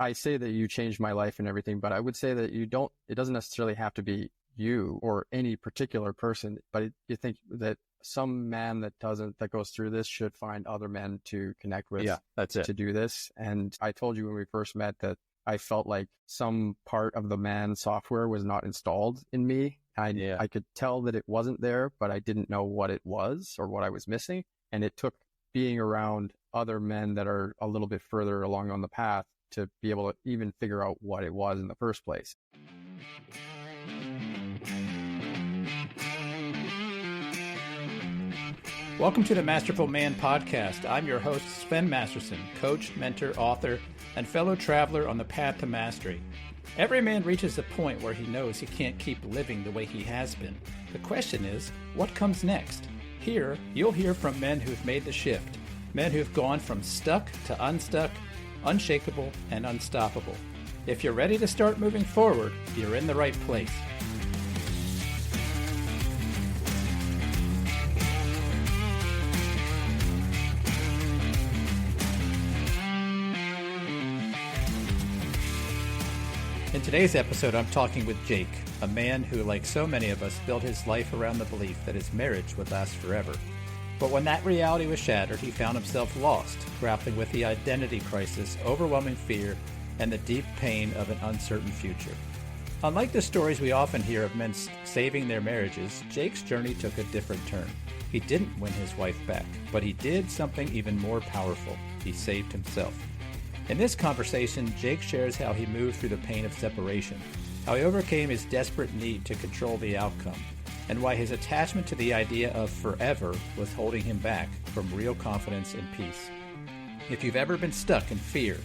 I say that you changed my life and everything, but I would say that it doesn't necessarily have to be you or any particular person, but you think that some man that goes through this should find other men to connect with. Yeah, that's it. To do this. And I told you when we first met that I felt like some part of the man software was not installed in me. I could tell that it wasn't there, but I didn't know what it was or what I was missing. And it took being around other men that are a little bit further along on the path to be able to even figure out what it was in the first place. Welcome to the Masterful Man podcast. I'm your host, Sven Masterson, coach, mentor, author, and fellow traveler on the path to mastery. Every man reaches a point where he knows he can't keep living the way he has been. The question is, what comes next? Here, you'll hear from men who've made the shift, men who've gone from stuck to unstuck, unshakable, and unstoppable. If you're ready to start moving forward, you're in the right place. In today's episode, I'm talking with Jake, a man who, like so many of us, built his life around the belief that his marriage would last forever. But when that reality was shattered, he found himself lost, grappling with the identity crisis, overwhelming fear, and the deep pain of an uncertain future. Unlike the stories we often hear of men saving their marriages, Jake's journey took a different turn. He didn't win his wife back, but he did something even more powerful. He saved himself. In this conversation, Jake shares how he moved through the pain of separation, how he overcame his desperate need to control the outcome, and why his attachment to the idea of forever was holding him back from real confidence and peace. If you've ever been stuck in fear,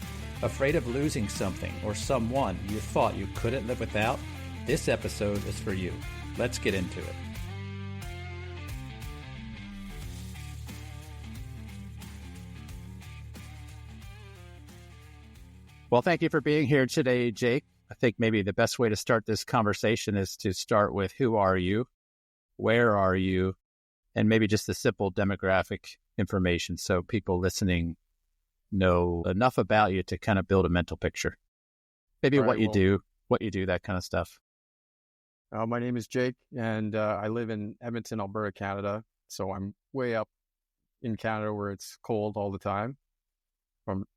afraid of losing something or someone you thought you couldn't live without, this episode is for you. Let's get into it. Well, thank you for being here today, Jake. I think maybe the best way to start this conversation is to start with who are you, where are you, and maybe just the simple demographic information so people listening know enough about you to kind of build a mental picture. Maybe what you do, that kind of stuff. My name is Jake, and I live in Edmonton, Alberta, Canada. So I'm way up in Canada where it's cold all the time,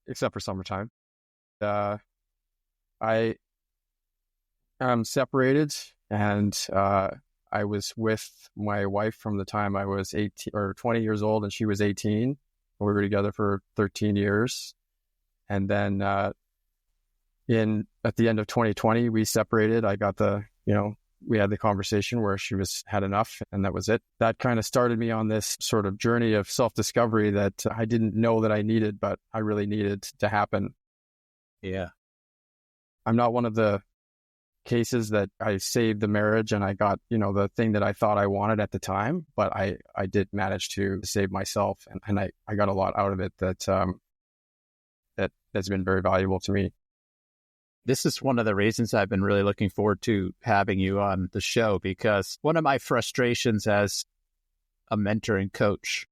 except for summertime. I am separated, and I was with my wife from the time I was 18 or 20 years old, and she was 18. We were together for 13 years. And then at the end of 2020, we separated. I got we had the conversation where she had enough, and that was it. That kind of started me on this sort of journey of self-discovery that I didn't know that I needed, but I really needed to happen. Yeah. I'm not one of the cases that I saved the marriage and I got, the thing that I thought I wanted at the time, but I did manage to save myself, and I got a lot out of it that's been very valuable to me. This is one of the reasons I've been really looking forward to having you on the show, because one of my frustrations as a mentor and coach,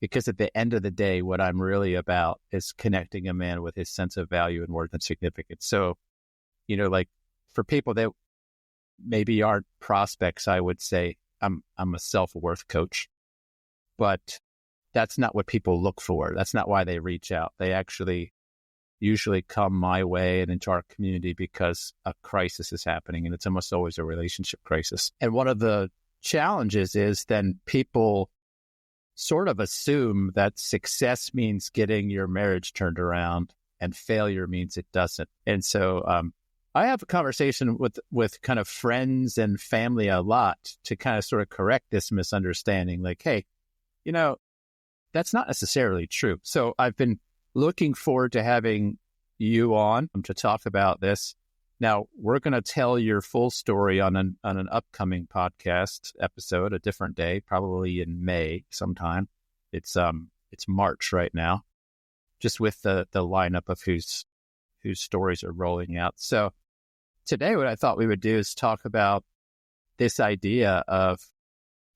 because at the end of the day, what I'm really about is connecting a man with his sense of value and worth and significance. So, like for people that maybe aren't prospects, I would say I'm a self-worth coach, but that's not what people look for. That's not why they reach out. They actually usually come my way and into our community because a crisis is happening, and it's almost always a relationship crisis. And one of the challenges is then people sort of assume that success means getting your marriage turned around and failure means it doesn't. And so I have a conversation with kind of friends and family a lot to kind of sort of correct this misunderstanding. Like, hey, that's not necessarily true. So I've been looking forward to having you on to talk about this. Now, we're going to tell your full story on an upcoming podcast episode, a different day, probably in May sometime. It's March right now, just with the lineup of whose stories are rolling out. So today, what I thought we would do is talk about this idea of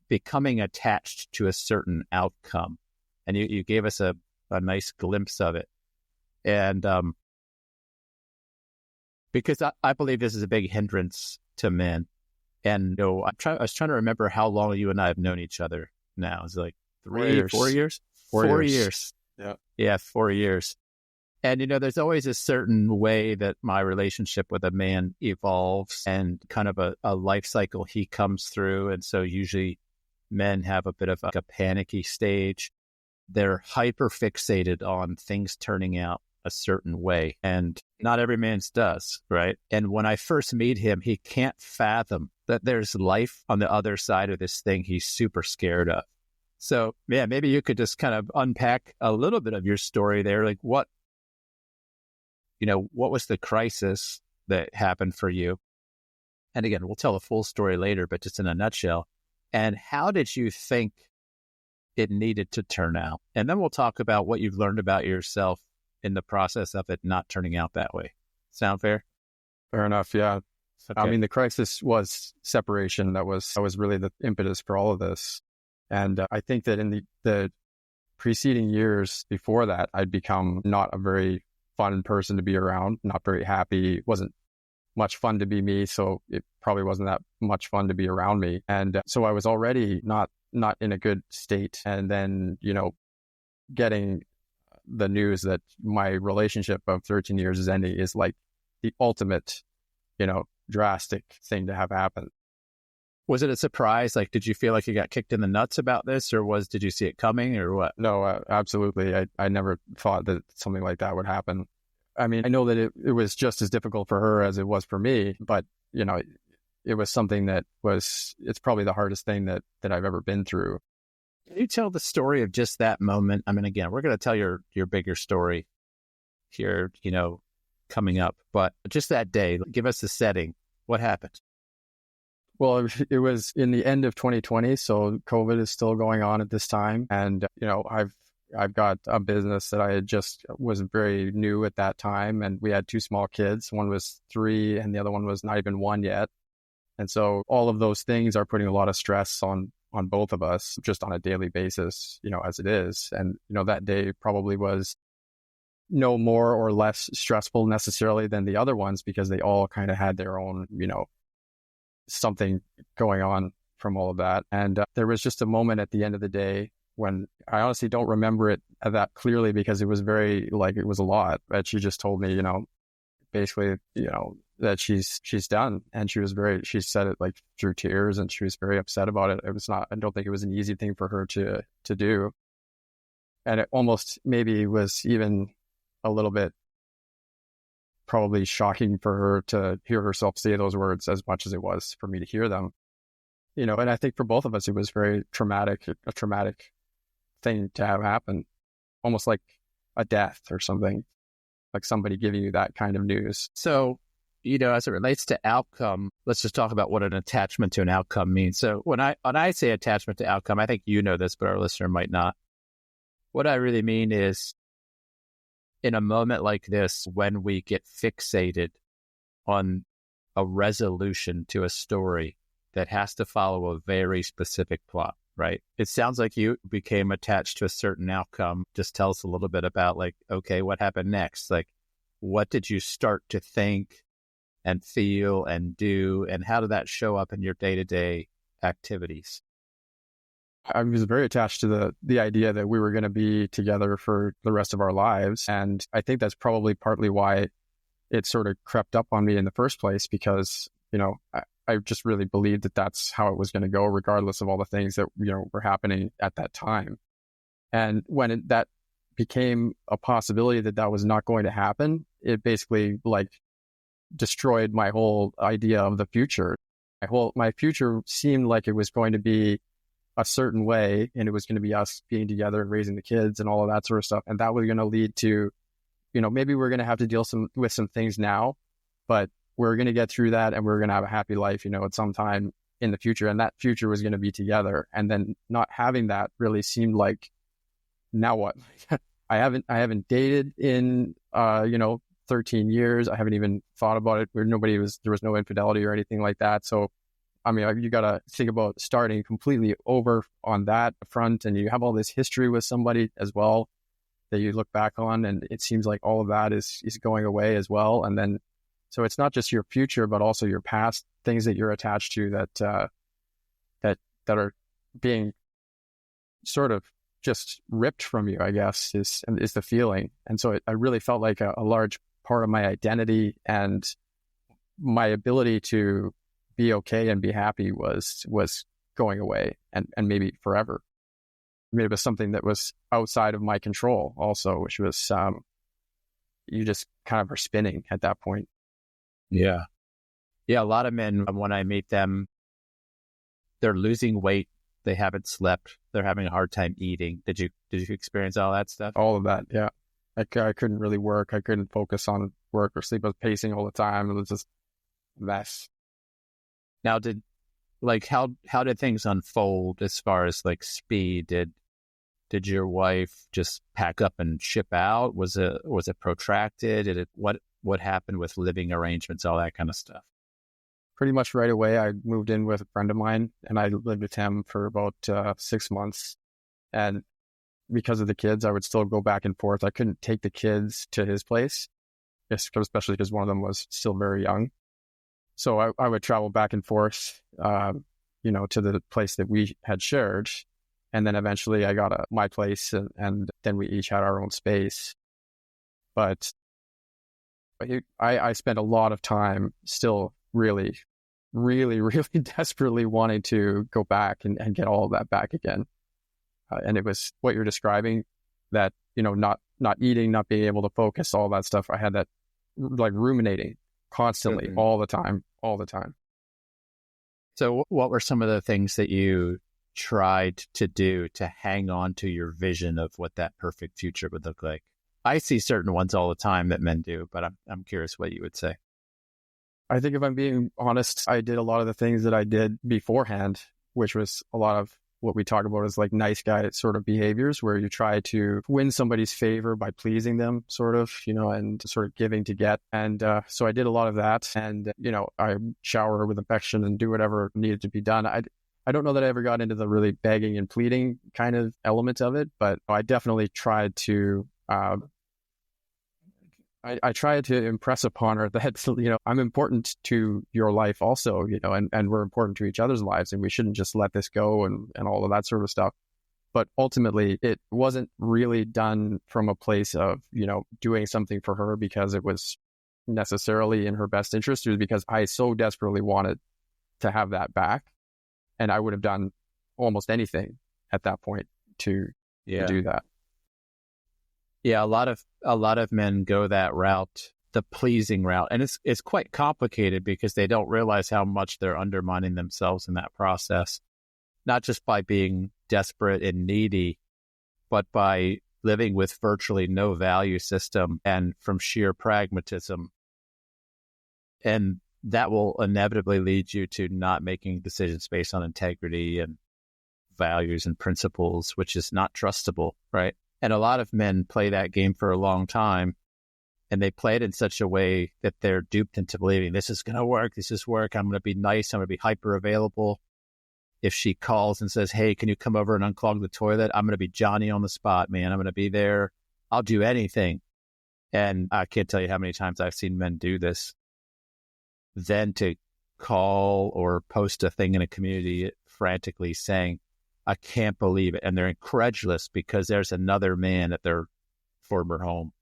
becoming attached to a certain outcome. And you gave us a nice glimpse of it. And because I believe this is a big hindrance to men. And I was trying to remember how long you and I have known each other now. It's like 4 years? 4 years. Yeah. Yeah, 4 years. And, there's always a certain way that my relationship with a man evolves and kind of a life cycle he comes through. And so usually men have a bit of like a panicky stage. They're hyper fixated on things turning out a certain way. And not every man's does, right? And when I first meet him, he can't fathom that there's life on the other side of this thing he's super scared of. So, yeah, maybe you could just kind of unpack a little bit of your story there. Like what was the crisis that happened for you? And again, we'll tell the full story later, but just in a nutshell. And how did you think it needed to turn out? And then we'll talk about what you've learned about yourself in the process of it not turning out that way. Sound fair? Fair enough. Yeah. Okay. I mean, the crisis was separation. That was really the impetus for all of this. And I think that in the preceding years before that, I'd become not a very fun person to be around, not very happy. It wasn't much fun to be me. So it probably wasn't that much fun to be around me. And so I was already not in a good state. And then, getting the news that my relationship of 13 years is ending is like the ultimate, drastic thing to have happen. Was it a surprise? Like, did you feel like you got kicked in the nuts about this, or did you see it coming, or what? No, absolutely. I never thought that something like that would happen. I mean, I know that it was just as difficult for her as it was for me, but, it was something that it's probably the hardest thing that I've ever been through. Can you tell the story of just that moment? I mean, again, we're going to tell your bigger story here, coming up, but just that day, give us the setting. What happened? Well, it was in the end of 2020, so COVID is still going on at this time. And, I've got a business that I was very new at that time. And we had two small kids. One was 3 and the other one was not even 1 yet. And so all of those things are putting a lot of stress on both of us just on a daily basis, as it is. And, that day probably was no more or less stressful necessarily than the other ones because they all kind of had their own, something going on from all of that. And there was just a moment at the end of the day when I honestly don't remember it that clearly because it was it was a lot. But she just told me, basically, that she's done. And she said it like through tears and she was very upset about it. I don't think it was an easy thing for her to do. And it almost maybe was even a little bit probably shocking for her to hear herself say those words as much as it was for me to hear them. And I think for both of us, it was very traumatic, a traumatic thing to have happen, almost like a death or something, like somebody giving you that kind of news. So, as it relates to outcome, let's just talk about what an attachment to an outcome means. So when I say attachment to outcome, I think you know this, but our listener might not. What I really mean is in a moment like this, when we get fixated on a resolution to a story that has to follow a very specific plot, right? It sounds like you became attached to a certain outcome. Just tell us a little bit about okay, what happened next? What did you start to think and feel and do, and how did that show up in your day-to-day activities? I was very attached to the idea that we were going to be together for the rest of our lives. And I think that's probably partly why it sort of crept up on me in the first place, because, I just really believed that that's how it was going to go, regardless of all the things that, were happening at that time. And when that became a possibility that was not going to happen, it basically destroyed my whole idea of the future. My future seemed like it was going to be a certain way, and it was going to be us being together and raising the kids and all of that sort of stuff. And that was going to lead to, maybe we're going to have to deal with some things now, but we're going to get through that and we're going to have a happy life, at some time in the future. And that future was going to be together. And then not having that really seemed like, now what? I haven't dated in, 13 years. I haven't even thought about it. There was no infidelity or anything like that. So, I mean, you got to think about starting completely over on that front. And you have all this history with somebody as well that you look back on. And it seems like all of that is going away as well. And then So it's not just your future, but also your past, things that you're attached to that are being sort of just ripped from you, I guess, is the feeling. And so I really felt like a large part of my identity and my ability to be okay and be happy was going away and maybe forever. I mean, it was something that was outside of my control also, which was, you just kind of are spinning at that point. Yeah. Yeah. A lot of men, when I meet them, they're losing weight. They haven't slept. They're having a hard time eating. Did you experience all that stuff? All of that. Yeah. I couldn't really work. I couldn't focus on work or sleep. I was pacing all the time. It was just a mess. Now, how did things unfold as far as like speed? Did your wife just pack up and ship out? Was it protracted? What happened with living arrangements, all that kind of stuff? Pretty much right away, I moved in with a friend of mine, and I lived with him for about 6 months. And because of the kids, I would still go back and forth. I couldn't take the kids to his place, especially because one of them was still very young. So I would travel back and forth, to the place that we had shared. And then eventually I got my place, and then we each had our own space. But I spent a lot of time still really, really, really desperately wanting to go back and get all of that back again. And it was what you're describing, that, not eating, not being able to focus, all that stuff. I had that like ruminating constantly, all the time. So what were some of the things that you tried to do to hang on to your vision of what that perfect future would look like? I see certain ones all the time that men do, but I'm curious what you would say. I think if I'm being honest, I did a lot of the things that I did beforehand, which was a lot of what we talk about as like nice guy sort of behaviors, where you try to win somebody's favor by pleasing them, sort of, and sort of giving to get. And so I did a lot of that. And, I shower her with affection and do whatever needed to be done. I don't know that I ever got into the really begging and pleading kind of element of it, but I definitely tried to I tried to impress upon her that, I'm important to your life also, and we're important to each other's lives, and we shouldn't just let this go and all of that sort of stuff. But ultimately, it wasn't really done from a place of, doing something for her because it was necessarily in her best interest. It was because I so desperately wanted to have that back, and I would have done almost anything at that point to do that. Yeah, a lot of men go that route, the pleasing route, and it's quite complicated because they don't realize how much they're undermining themselves in that process, not just by being desperate and needy, but by living with virtually no value system and from sheer pragmatism. And that will inevitably lead you to not making decisions based on integrity and values and principles, which is not trustable, right? And a lot of men play that game for a long time, and they play it in such a way that they're duped into believing this is going to work. I'm going to be nice. I'm going to be hyper available. If she calls and says, hey, can you come over and unclog the toilet? I'm going to be Johnny on the spot, man. I'm going to be there. I'll do anything. And I can't tell you how many times I've seen men do this. Then to call or post a thing in a community frantically saying, I can't believe it. And they're incredulous because there's another man at their former home,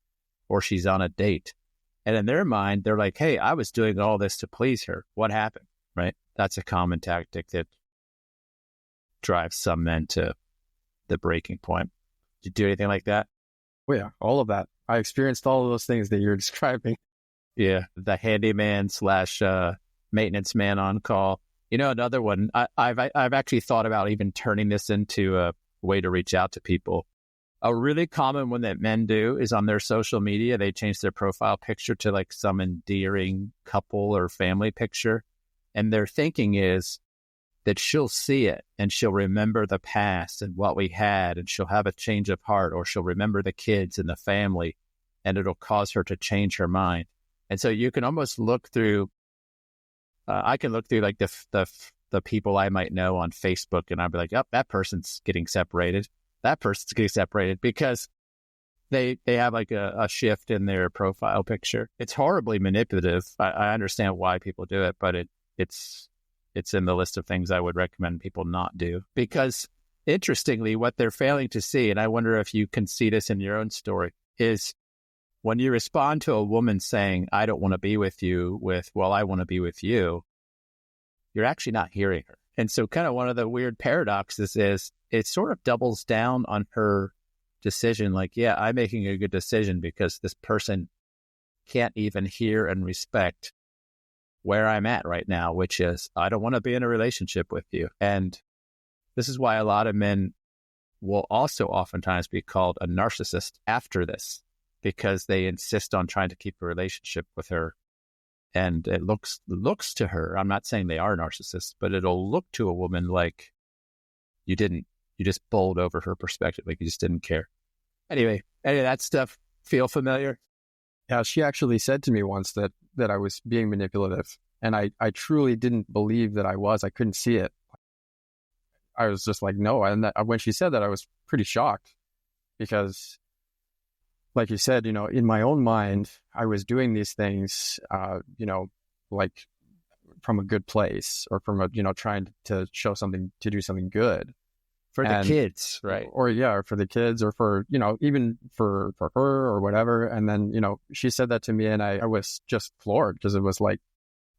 or she's on a date. And in their mind, they're like, hey, I was doing all this to please her. What happened? Right? That's a common tactic that drives some men to the breaking point. Did you do anything like that? Oh, yeah, all of that. I experienced all of those things that you're describing. Yeah, the handyman / maintenance man on call. Another one, I've actually thought about even turning this into a way to reach out to people. A really common one that men do is on their social media, they change their profile picture to like some endearing couple or family picture. And their thinking is that she'll see it and she'll remember the past and what we had, and she'll have a change of heart, or she'll remember the kids and the family, and it'll cause her to change her mind. And so you can almost look through, I can look through like the people I might know on Facebook, and I'll be like, oh, that person's getting separated. That person's getting separated, because They have like a shift in their profile picture. It's horribly manipulative. I understand why people do it, but it's in the list of things I would recommend people not do. Because interestingly, what they're failing to see, and I wonder if you can see this in your own story, is when you respond to a woman saying, I don't want to be with you, with, well, I want to be with you, you're actually not hearing her. And so kind of one of the weird paradoxes is it sort of doubles down on her decision. Like, yeah, I'm making a good decision because this person can't even hear and respect where I'm at right now, which is, I don't want to be in a relationship with you. And this is why a lot of men will also oftentimes be called a narcissist after this, because they insist on trying to keep a relationship with her. And it looks to her, I'm not saying they are narcissists, but it'll look to a woman like you just bowled over her perspective, like you just didn't care. Anyway, any of that stuff feel familiar? Yeah, she actually said to me once that I was being manipulative, and I truly didn't believe that I was. I couldn't see it. I was just like, no. And when she said that, I was pretty shocked because, like you said, in my own mind, I was doing these things, like from a good place or from trying to show something, to do something good. For the kids, right? Or for the kids, or for, even for her or whatever. And then, she said that to me, and I was just floored because it was like,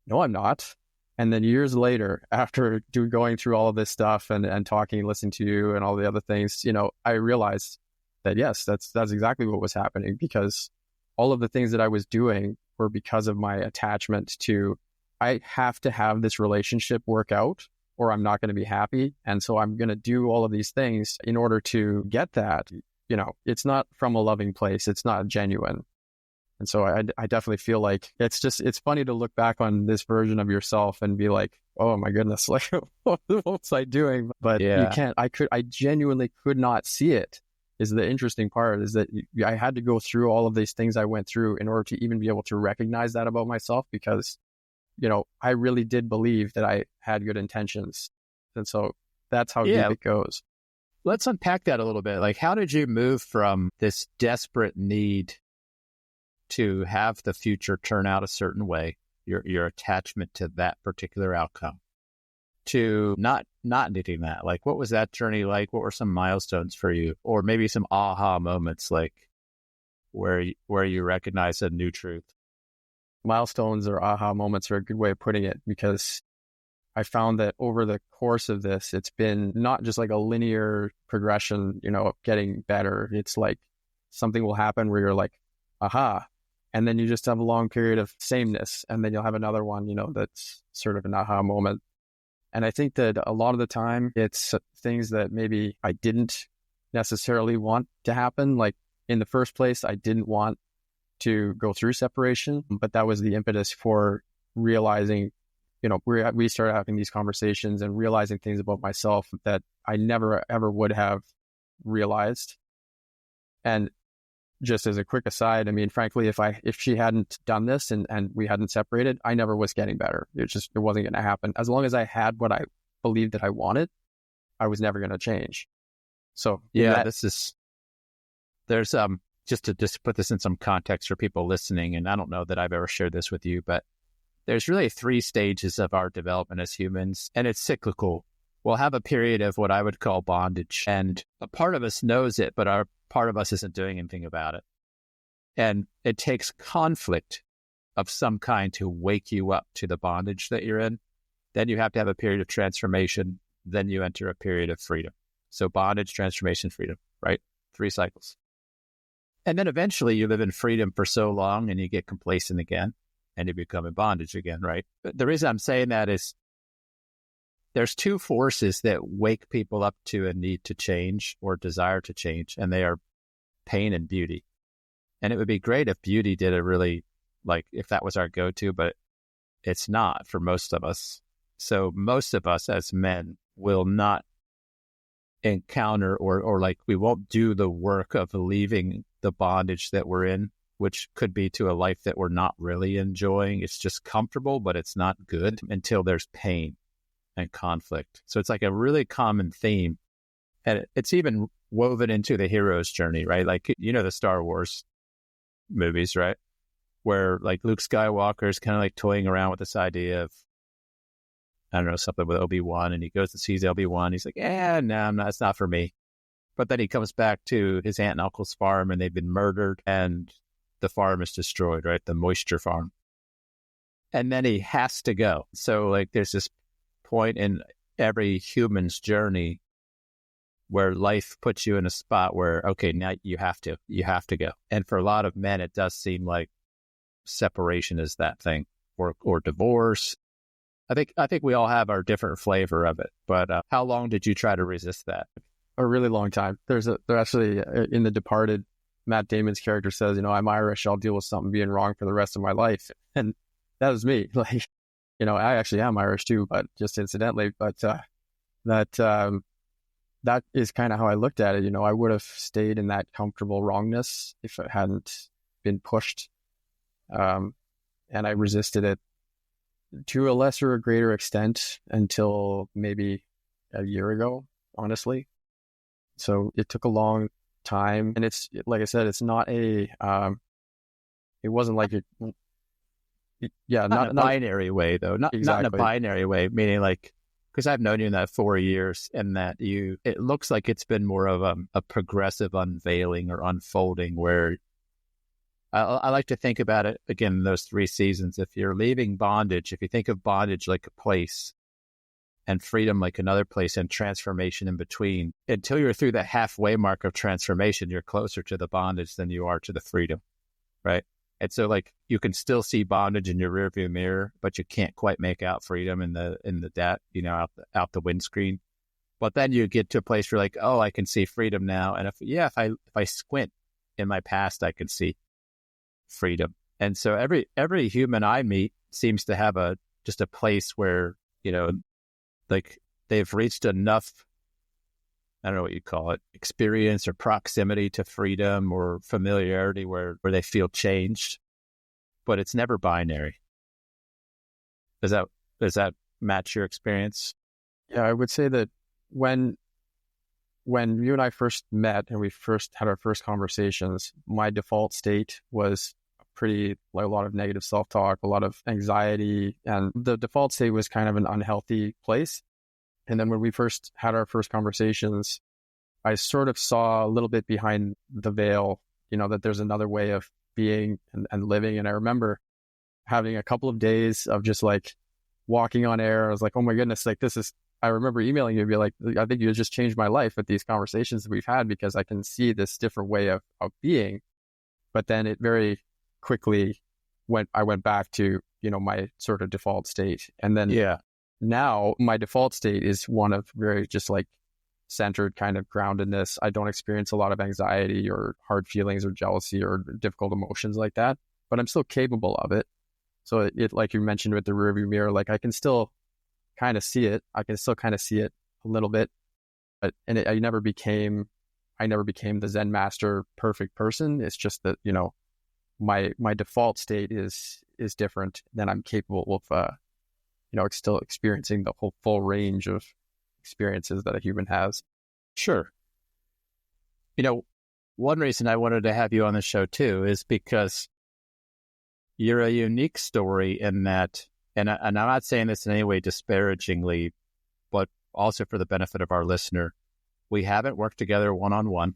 no, I'm not. And then years later, after going through all of this stuff and talking, listening to you and all the other things, I realized that, yes, that's exactly what was happening, because all of the things that I was doing were because of my attachment to, I have to have this relationship work out or I'm not going to be happy. And so I'm going to do all of these things in order to get that. It's not from a loving place. It's not genuine. And so I definitely feel like it's funny to look back on this version of yourself and be like, oh my goodness, like what was I doing? But you can't, I genuinely could not see it. Is the interesting part, is that I had to go through all of these things I went through in order to even be able to recognize that about myself, because I really did believe that I had good intentions. And so that's how deep it goes. Let's unpack that a little bit. Like, how did you move from this desperate need to have the future turn out a certain way, your attachment to that particular outcome, to not needing that? Like, what was that journey like? What were some milestones for you? Or maybe some aha moments, like where you recognize a new truth? Milestones or aha moments are a good way of putting it, because I found that over the course of this, it's been not just like a linear progression, of getting better. It's like something will happen where you're like, aha. And then you just have a long period of sameness. And then you'll have another one, that's sort of an aha moment. And I think that a lot of the time it's things that maybe I didn't necessarily want to happen. Like in the first place, I didn't want to go through separation, but that was the impetus for realizing, we started having these conversations and realizing things about myself that I never, ever would have realized. And just as a quick aside, I mean, frankly, if she hadn't done this and we hadn't separated, I never was getting better. It wasn't going to happen. As long as I had what I believed that I wanted, I was never going to change. So there's just to put this in some context for people listening, and I don't know that I've ever shared this with you, but there's really 3 stages of our development as humans, and it's cyclical. We'll have a period of what I would call bondage, and a part of us knows it, but our part of us isn't doing anything about it. And it takes conflict of some kind to wake you up to the bondage that you're in. Then you have to have a period of transformation. Then you enter a period of freedom. So bondage, transformation, freedom, right? 3 cycles. And then eventually you live in freedom for so long and you get complacent again and you become in bondage again, right? But the reason I'm saying that is there's 2 forces that wake people up to a need to change or desire to change, and they are pain and beauty. And it would be great if beauty did a really, like, if that was our go-to, but it's not for most of us. So most of us as men will not encounter or like, we won't do the work of leaving the bondage that we're in, which could be to a life that we're not really enjoying. It's just comfortable, but it's not good, until there's pain and conflict. So it's like a really common theme. And it's even woven into the hero's journey, right? Like, you know, the Star Wars movies, right? Where like Luke Skywalker is kind of like toying around with this idea of, I don't know, something with Obi-Wan, and he goes and sees Obi-Wan. He's like, no, I'm not, it's not for me. But then he comes back to his aunt and uncle's farm, and they've been murdered, and the farm is destroyed, right? The moisture farm. And then he has to go. So like there's this point in every human's journey where life puts you in a spot where, okay, now you have to go. And for a lot of men, it does seem like separation is that thing, or divorce. I think we all have our different flavor of it. But how long did you try to resist that? A really long time. There's actually in The Departed, Matt Damon's character says, I'm Irish. I'll deal with something being wrong for the rest of my life. And that was me. Like, I actually am Irish too, but just incidentally. But that is kind of how I looked at it. I would have stayed in that comfortable wrongness if it hadn't been pushed. And I resisted it to a lesser or greater extent until maybe a year ago, honestly. So it took a long time. And it's, like I said, it's not it wasn't like not in a binary way, though. Not in a binary way, meaning like, because I've known you in that 4 years, and that it looks like it's been more of a progressive unveiling or unfolding, where I like to think about it, again, in those 3 seasons. If you're leaving bondage, if you think of bondage like a place and freedom like another place and transformation in between, until you're through the halfway mark of transformation, you're closer to the bondage than you are to the freedom, right? And so like you can still see bondage in your rearview mirror, but you can't quite make out freedom in the debt, out the windscreen. But then you get to a place where you're like, oh, I can see freedom now. And if I squint in my past, I can see freedom. And so every human I meet seems to have just a place where, like they've reached enough, I don't know what you call it, experience or proximity to freedom or familiarity where they feel changed, but it's never binary. Does that match your experience? Yeah, I would say that when you and I first met and we first had our first conversations, my default state was a lot of negative self-talk, a lot of anxiety, and the default state was kind of an unhealthy place. And then when we first had our first conversations, I sort of saw a little bit behind the veil, that there's another way of being and living. And I remember having a couple of days of just like walking on air. I was like, oh my goodness, like I remember emailing you and be like, I think you just changed my life with these conversations that we've had, because I can see this different way of being. But then it very quickly I went back to, my sort of default state. And then now my default state is one of very just like centered kind of groundedness. I don't experience a lot of anxiety or hard feelings or jealousy or difficult emotions like that, but I'm still capable of it. So it like you mentioned with the rearview mirror, like I can still kind of see it. I can still kind of see it a little bit, but I never became the Zen master perfect person. It's just that, my default state is different. Then I'm capable of, still experiencing the whole full range of experiences that a human has. Sure. One reason I wanted to have you on the show too is because you're a unique story in that, and I'm not saying this in any way disparagingly, but also for the benefit of our listener, we haven't worked together one-on-one.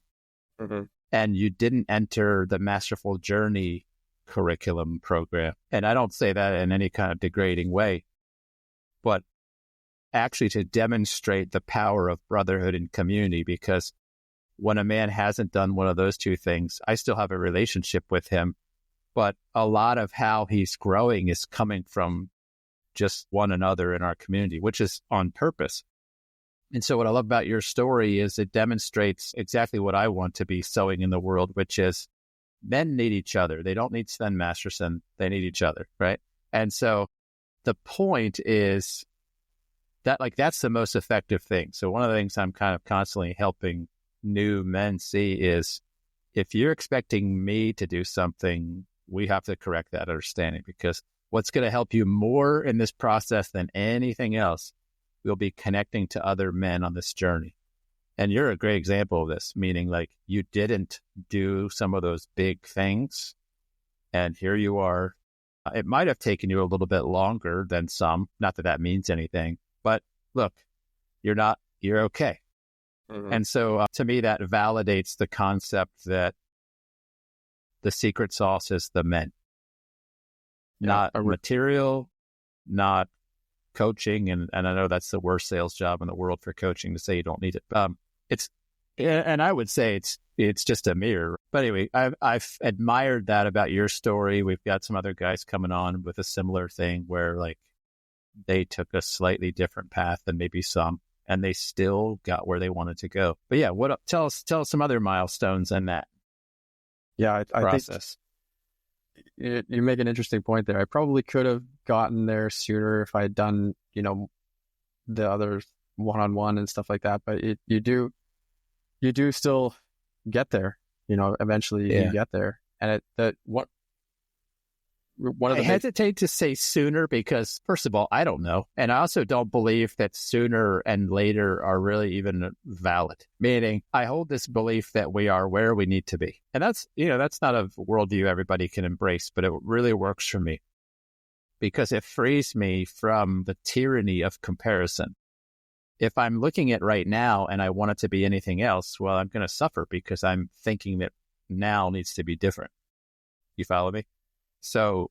Mm-hmm. And you didn't enter the Masterful Journey curriculum program. And I don't say that in any kind of degrading way, but actually to demonstrate the power of brotherhood and community, because when a man hasn't done one of those two things, I still have a relationship with him, but a lot of how he's growing is coming from just one another in our community, which is on purpose. And so what I love about your story is it demonstrates exactly what I want to be sowing in the world, which is men need each other. They don't need Sven Masterson. They need each other, right? And so the point is that that's the most effective thing. So one of the things I'm kind of constantly helping new men see is if you're expecting me to do something, we have to correct that understanding, because what's going to help you more in this process than anything else will be connecting to other men on this journey. And you're a great example of this, meaning like you didn't do some of those big things. And here you are. It might have taken you a little bit longer than some, not that that means anything, but look, you're okay. Mm-hmm. And so to me, that validates the concept that the secret sauce is the men, not material, not coaching. And I know that's the worst sales job in the world for coaching, to say you don't need it. And I would say it's just a mirror. But anyway, I've admired that about your story. We've got some other guys coming on with a similar thing where like they took a slightly different path than maybe some, and they still got where they wanted to go. But yeah, tell us some other milestones in that process. I think you make an interesting point there. I probably could have gotten there sooner if I had done, the other one-on-one and stuff like that. But you do still get there, eventually you get there. And I hesitate to say sooner because, first of all, I don't know. And I also don't believe that sooner and later are really even valid. Meaning, I hold this belief that we are where we need to be. And that's not a worldview everybody can embrace, but it really works for me because it frees me from the tyranny of comparison. If I'm looking at right now and I want it to be anything else, well, I'm going to suffer because I'm thinking that now needs to be different. You follow me? So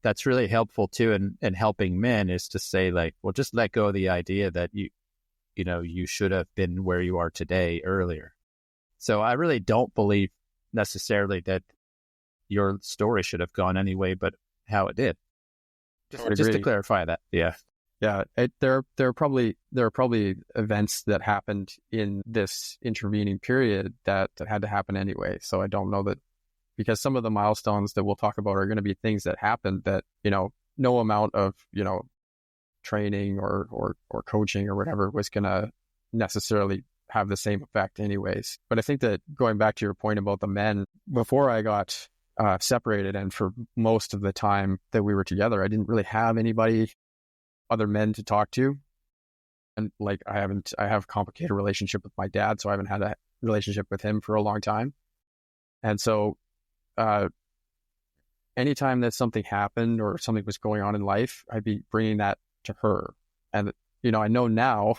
that's really helpful too in helping men, is to say like, well, just let go of the idea that you should have been where you are today earlier. So I really don't believe necessarily that your story should have gone anyway, but how it did. Just to clarify that. Yeah. Yeah. There are probably events that happened in this intervening period that had to happen anyway. So I don't know that, because some of the milestones that we'll talk about are going to be things that happened that, no amount of, training or coaching or whatever was going to necessarily have the same effect anyways. But I think that going back to your point about the men, before I got separated and for most of the time that we were together, I didn't really have anybody, other men to talk to. And like, I have a complicated relationship with my dad, so I haven't had a relationship with him for a long time. And so, anytime that something happened or something was going on in life, I'd be bringing that to her. And, I know now,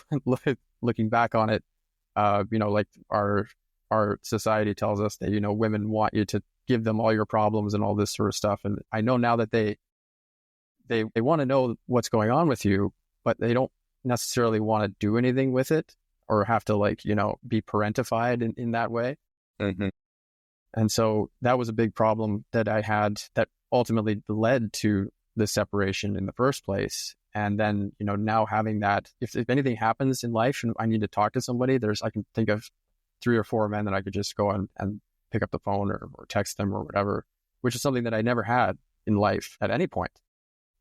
looking back on it, like our society tells us that, women want you to give them all your problems and all this sort of stuff. And I know now that they want to know what's going on with you, but they don't necessarily want to do anything with it or have to be parentified in that way. Mm-hmm. And so that was a big problem that I had that ultimately led to the separation in the first place. And then, now having that, if anything happens in life and I need to talk to somebody, I can think of 3 or 4 men that I could just go and pick up the phone or text them or whatever, which is something that I never had in life at any point.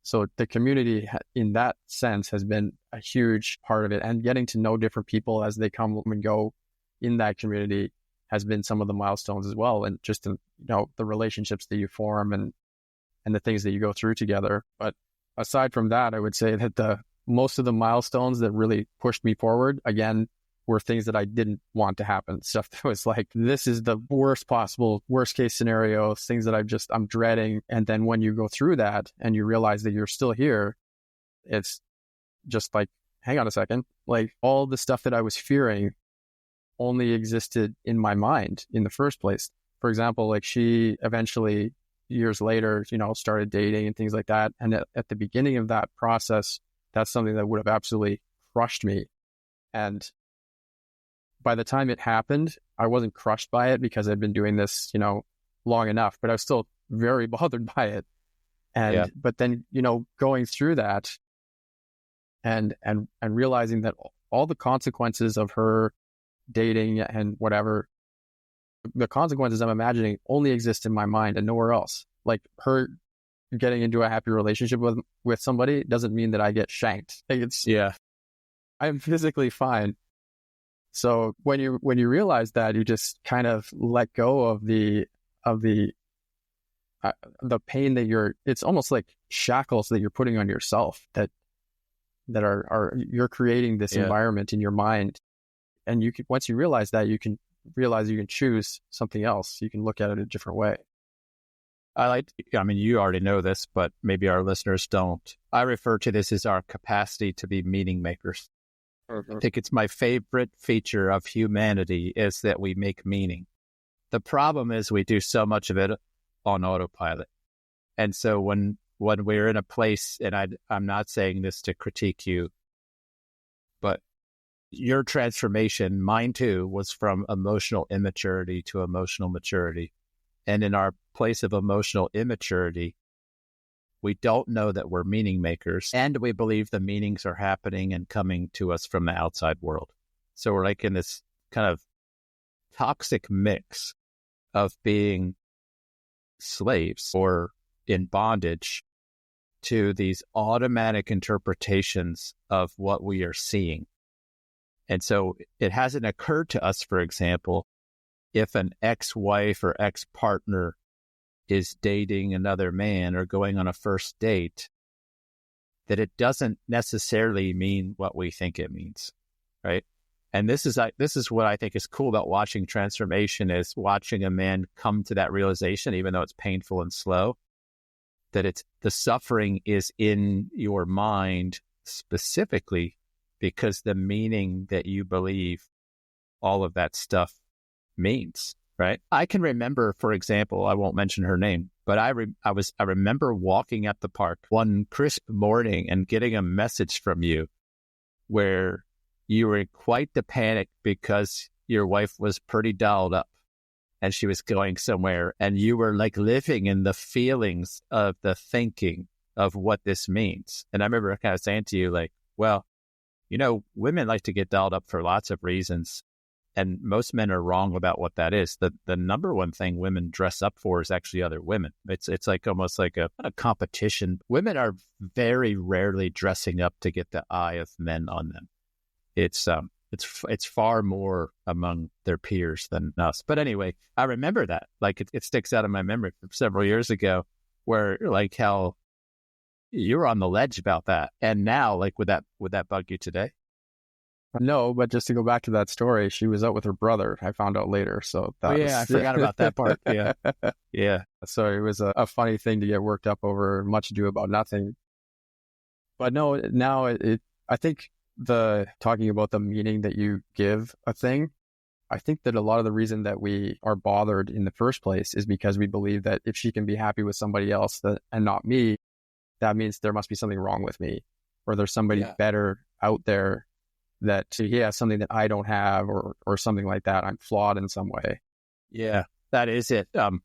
So the community in that sense has been a huge part of it, and getting to know different people as they come and go in that community has been some of the milestones as well. And just, the relationships that you form and the things that you go through together. But aside from that, I would say that most of the milestones that really pushed me forward, again, were things that I didn't want to happen. Stuff that was like, this is the worst case scenario, things that I'm dreading. And then when you go through that and you realize that you're still here, it's just like, hang on a second, like all the stuff that I was fearing only existed in my mind in the first place. For example, like she eventually years later, started dating and things like that. And at the beginning of that process, that's something that would have absolutely crushed me. And by the time it happened, I wasn't crushed by it because I'd been doing this, long enough, but I was still very bothered by it. And, but then, going through that and realizing that all the consequences of her dating and whatever, the consequences I'm imagining only exist in my mind and nowhere else. Like her getting into a happy relationship with somebody doesn't mean that I get shanked. I'm physically fine. So when you realize that, you just kind of let go of the pain that it's almost like shackles that you're putting on yourself that are you're creating this environment in your mind And once you realize that, you can realize you can choose something else. You can look at it a different way. You already know this, but maybe our listeners don't. I refer to this as our capacity to be meaning makers. I think it's my favorite feature of humanity is that we make meaning. The problem is we do so much of it on autopilot. And so when we're in a place, and I'm not saying this to critique you, but your transformation, mine too, was from emotional immaturity to emotional maturity. And in our place of emotional immaturity, we don't know that we're meaning makers, and we believe the meanings are happening and coming to us from the outside world. So we're like in this kind of toxic mix of being slaves or in bondage to these automatic interpretations of what we are seeing. And so it hasn't occurred to us, for example, if an ex-wife or ex-partner is dating another man or going on a first date, that it doesn't necessarily mean what we think it means, right? And this is what I think is cool about watching transformation, is watching a man come to that realization, even though it's painful and slow, that the suffering is in your mind specifically because the meaning that you believe all of that stuff means, right? I can remember, for example, I won't mention her name, but I remember walking at the park one crisp morning and getting a message from you where you were in quite the panic because your wife was pretty dialed up and she was going somewhere, and you were like living in the feelings of the thinking of what this means. And I remember kind of saying to you, like, well, women like to get dialed up for lots of reasons. And most men are wrong about what that is. The number one thing women dress up for is actually other women. It's like almost like a competition. Women are very rarely dressing up to get the eye of men on them. It's far more among their peers than us. But anyway, I remember that. Like it sticks out in my memory from several years ago, where like how you were on the ledge about that. And now, like, would that bug you today? No, but just to go back to that story, she was out with her brother. I found out later. So I forgot about that part. Yeah. Yeah. So it was a funny thing to get worked up over, much ado about nothing. But no, now I think talking about the meaning that you give a thing, I think that a lot of the reason that we are bothered in the first place is because we believe that if she can be happy with somebody else and not me, that means there must be something wrong with me, or there's somebody better out there that he has something that I don't have, or something like that. I'm flawed in some way. Yeah, that is it. And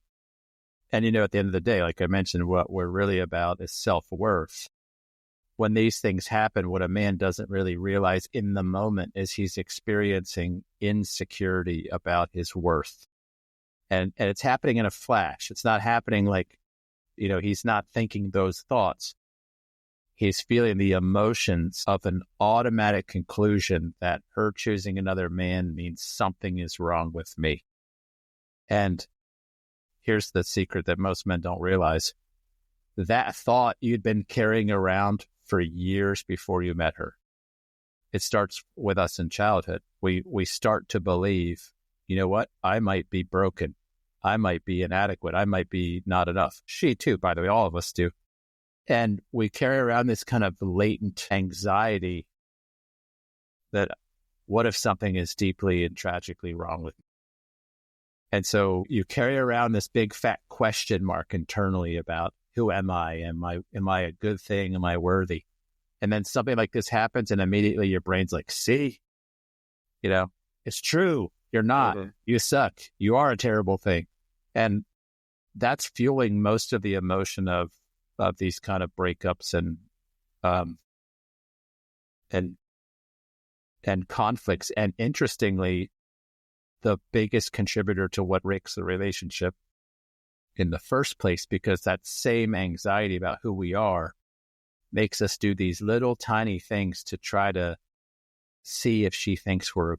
at the end of the day, like I mentioned, what we're really about is self-worth. When these things happen, what a man doesn't really realize in the moment is he's experiencing insecurity about his worth. And it's happening in a flash. It's not happening like, he's not thinking those thoughts. He's feeling the emotions of an automatic conclusion that her choosing another man means something is wrong with me. And here's the secret that most men don't realize. That thought you'd been carrying around for years before you met her. It starts with us in childhood. We start to believe, you know what? I might be broken. I might be inadequate. I might be not enough. She too, by the way, all of us do. And we carry around this kind of latent anxiety that what if something is deeply and tragically wrong with me? And so you carry around this big fat question mark internally about who am I? Am I a good thing? Am I worthy? And then something like this happens and immediately your brain's like, see, it's true. You're not. Mm-hmm. You suck. You are a terrible thing. And that's fueling most of the emotion of these kind of breakups and conflicts. And interestingly, the biggest contributor to what breaks the relationship in the first place, because that same anxiety about who we are makes us do these little tiny things to try to see if she thinks we're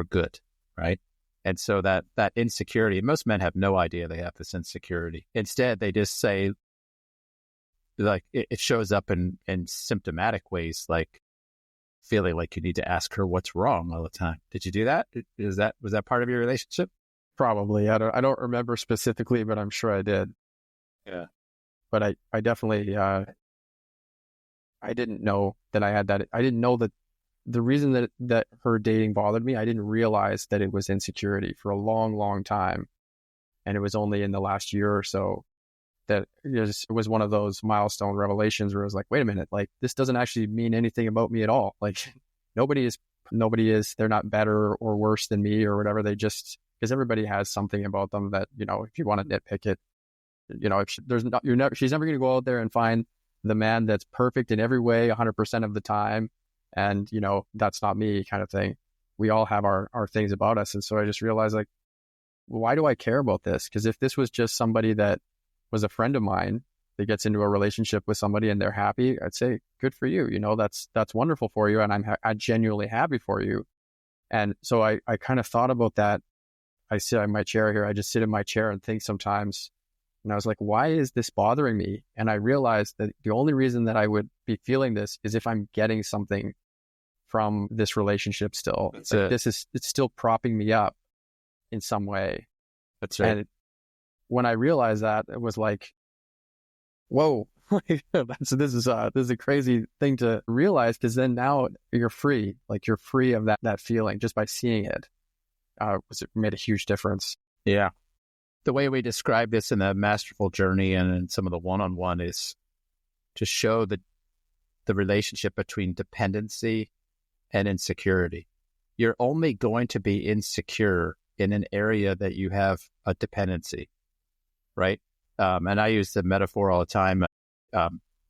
good, right? And so that insecurity, most men have no idea they have this insecurity. Instead, they just say, like, it shows up in symptomatic ways, like feeling like you need to ask her what's wrong all the time. Did you do that? Was that part of your relationship? Probably. I don't remember specifically, but I'm sure I did. Yeah. But I definitely, I didn't know that I had that. I didn't know that the reason that her dating bothered me, I didn't realize that it was insecurity for a long, long time. And it was only in the last year or so that it was one of those milestone revelations where I was like, wait a minute, like this doesn't actually mean anything about me at all. Like nobody is, they're not better or worse than me or whatever. They just, because everybody has something about them that, if you want to nitpick it, if she's never going to go out there and find the man that's perfect in every way 100% of the time. And, that's not me kind of thing. We all have our things about us. And so I just realized, like, why do I care about this? Because if this was just somebody that was a friend of mine that gets into a relationship with somebody and they're happy, I'd say, good for you. That's wonderful for you. And I'm genuinely happy for you. And so I kind of thought about that. I sit in my chair here. I just sit in my chair and think sometimes. And I was like, why is this bothering me? And I realized that the only reason that I would be feeling this is if I'm getting something from this relationship still. It's still propping me up in some way. That's right. And when I realized that, it was like, whoa, this is a crazy thing to realize, because then now you're free. Like you're free of that feeling just by seeing it. It made a huge difference. Yeah. The way we describe this in the Masterful journey and in some of the one-on-one is to show the relationship between dependency and insecurity. You're only going to be insecure in an area that you have a dependency, right? And I use the metaphor all the time.